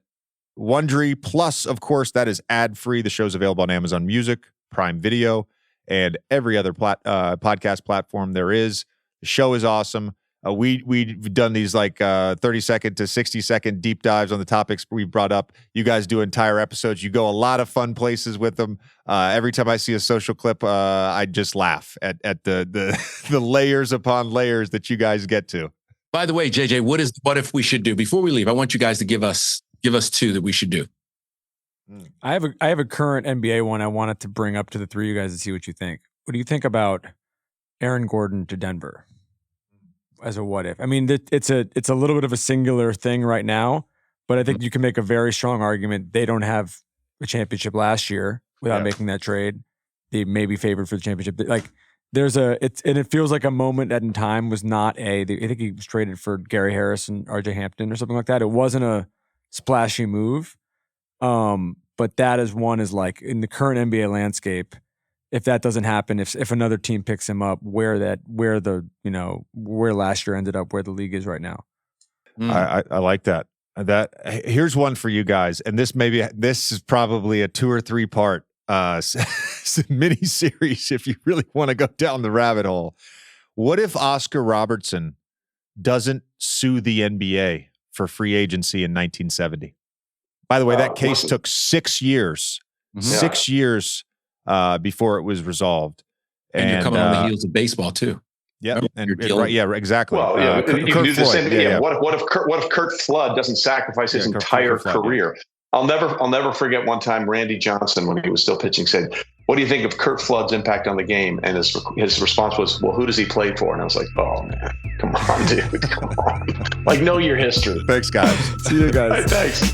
Wondery. Plus, of course, that is ad-free. The show's available on Amazon Music, Prime Video, and every other podcast platform there is. The show is awesome. We've done these 30-second to 60-second deep dives on the topics we brought up. You guys do entire episodes. You go a lot of fun places with them. Every time I see a social clip, I just laugh at the layers upon layers that you guys get to. By the way, JJ, what if we should do before we leave? I want you guys to give us Give us two that we should do. I have a current NBA one I wanted to bring up to the three of you guys to see what you think. What do you think about Aaron Gordon to Denver as a what if? I mean, it's a little bit of a singular thing right now, but I think you can make a very strong argument they don't have a championship last year without making that trade. They may be favored for the championship. Like it feels like a moment that in time was not I think he was traded for Gary Harris and RJ Hampton or something like that. It wasn't a splashy move. But that is one is like in the current NBA landscape, if that doesn't happen, if another team picks him up, where last year ended up, where the league is right now. I like that. Here's one for you guys, and this is probably a 2 or 3 part mini series if you really want to go down the rabbit hole. What if Oscar Robertson doesn't sue the NBA for free agency in 1970? By the way, that case took 6 years. 6 years before it was resolved. And you're coming on the heels of baseball too. Yeah, exactly. Well, you can do the same thing. What if Kurt Flood doesn't sacrifice his entire career? I'll never forget one time Randy Johnson, when he was still pitching, said, "What do you think of Kurt Flood's impact on the game?" And his response was, "Well, who does he play for?" And I was like, "Oh man, come on, dude, come on! Like, know your history." Thanks, guys. See you guys. Thanks.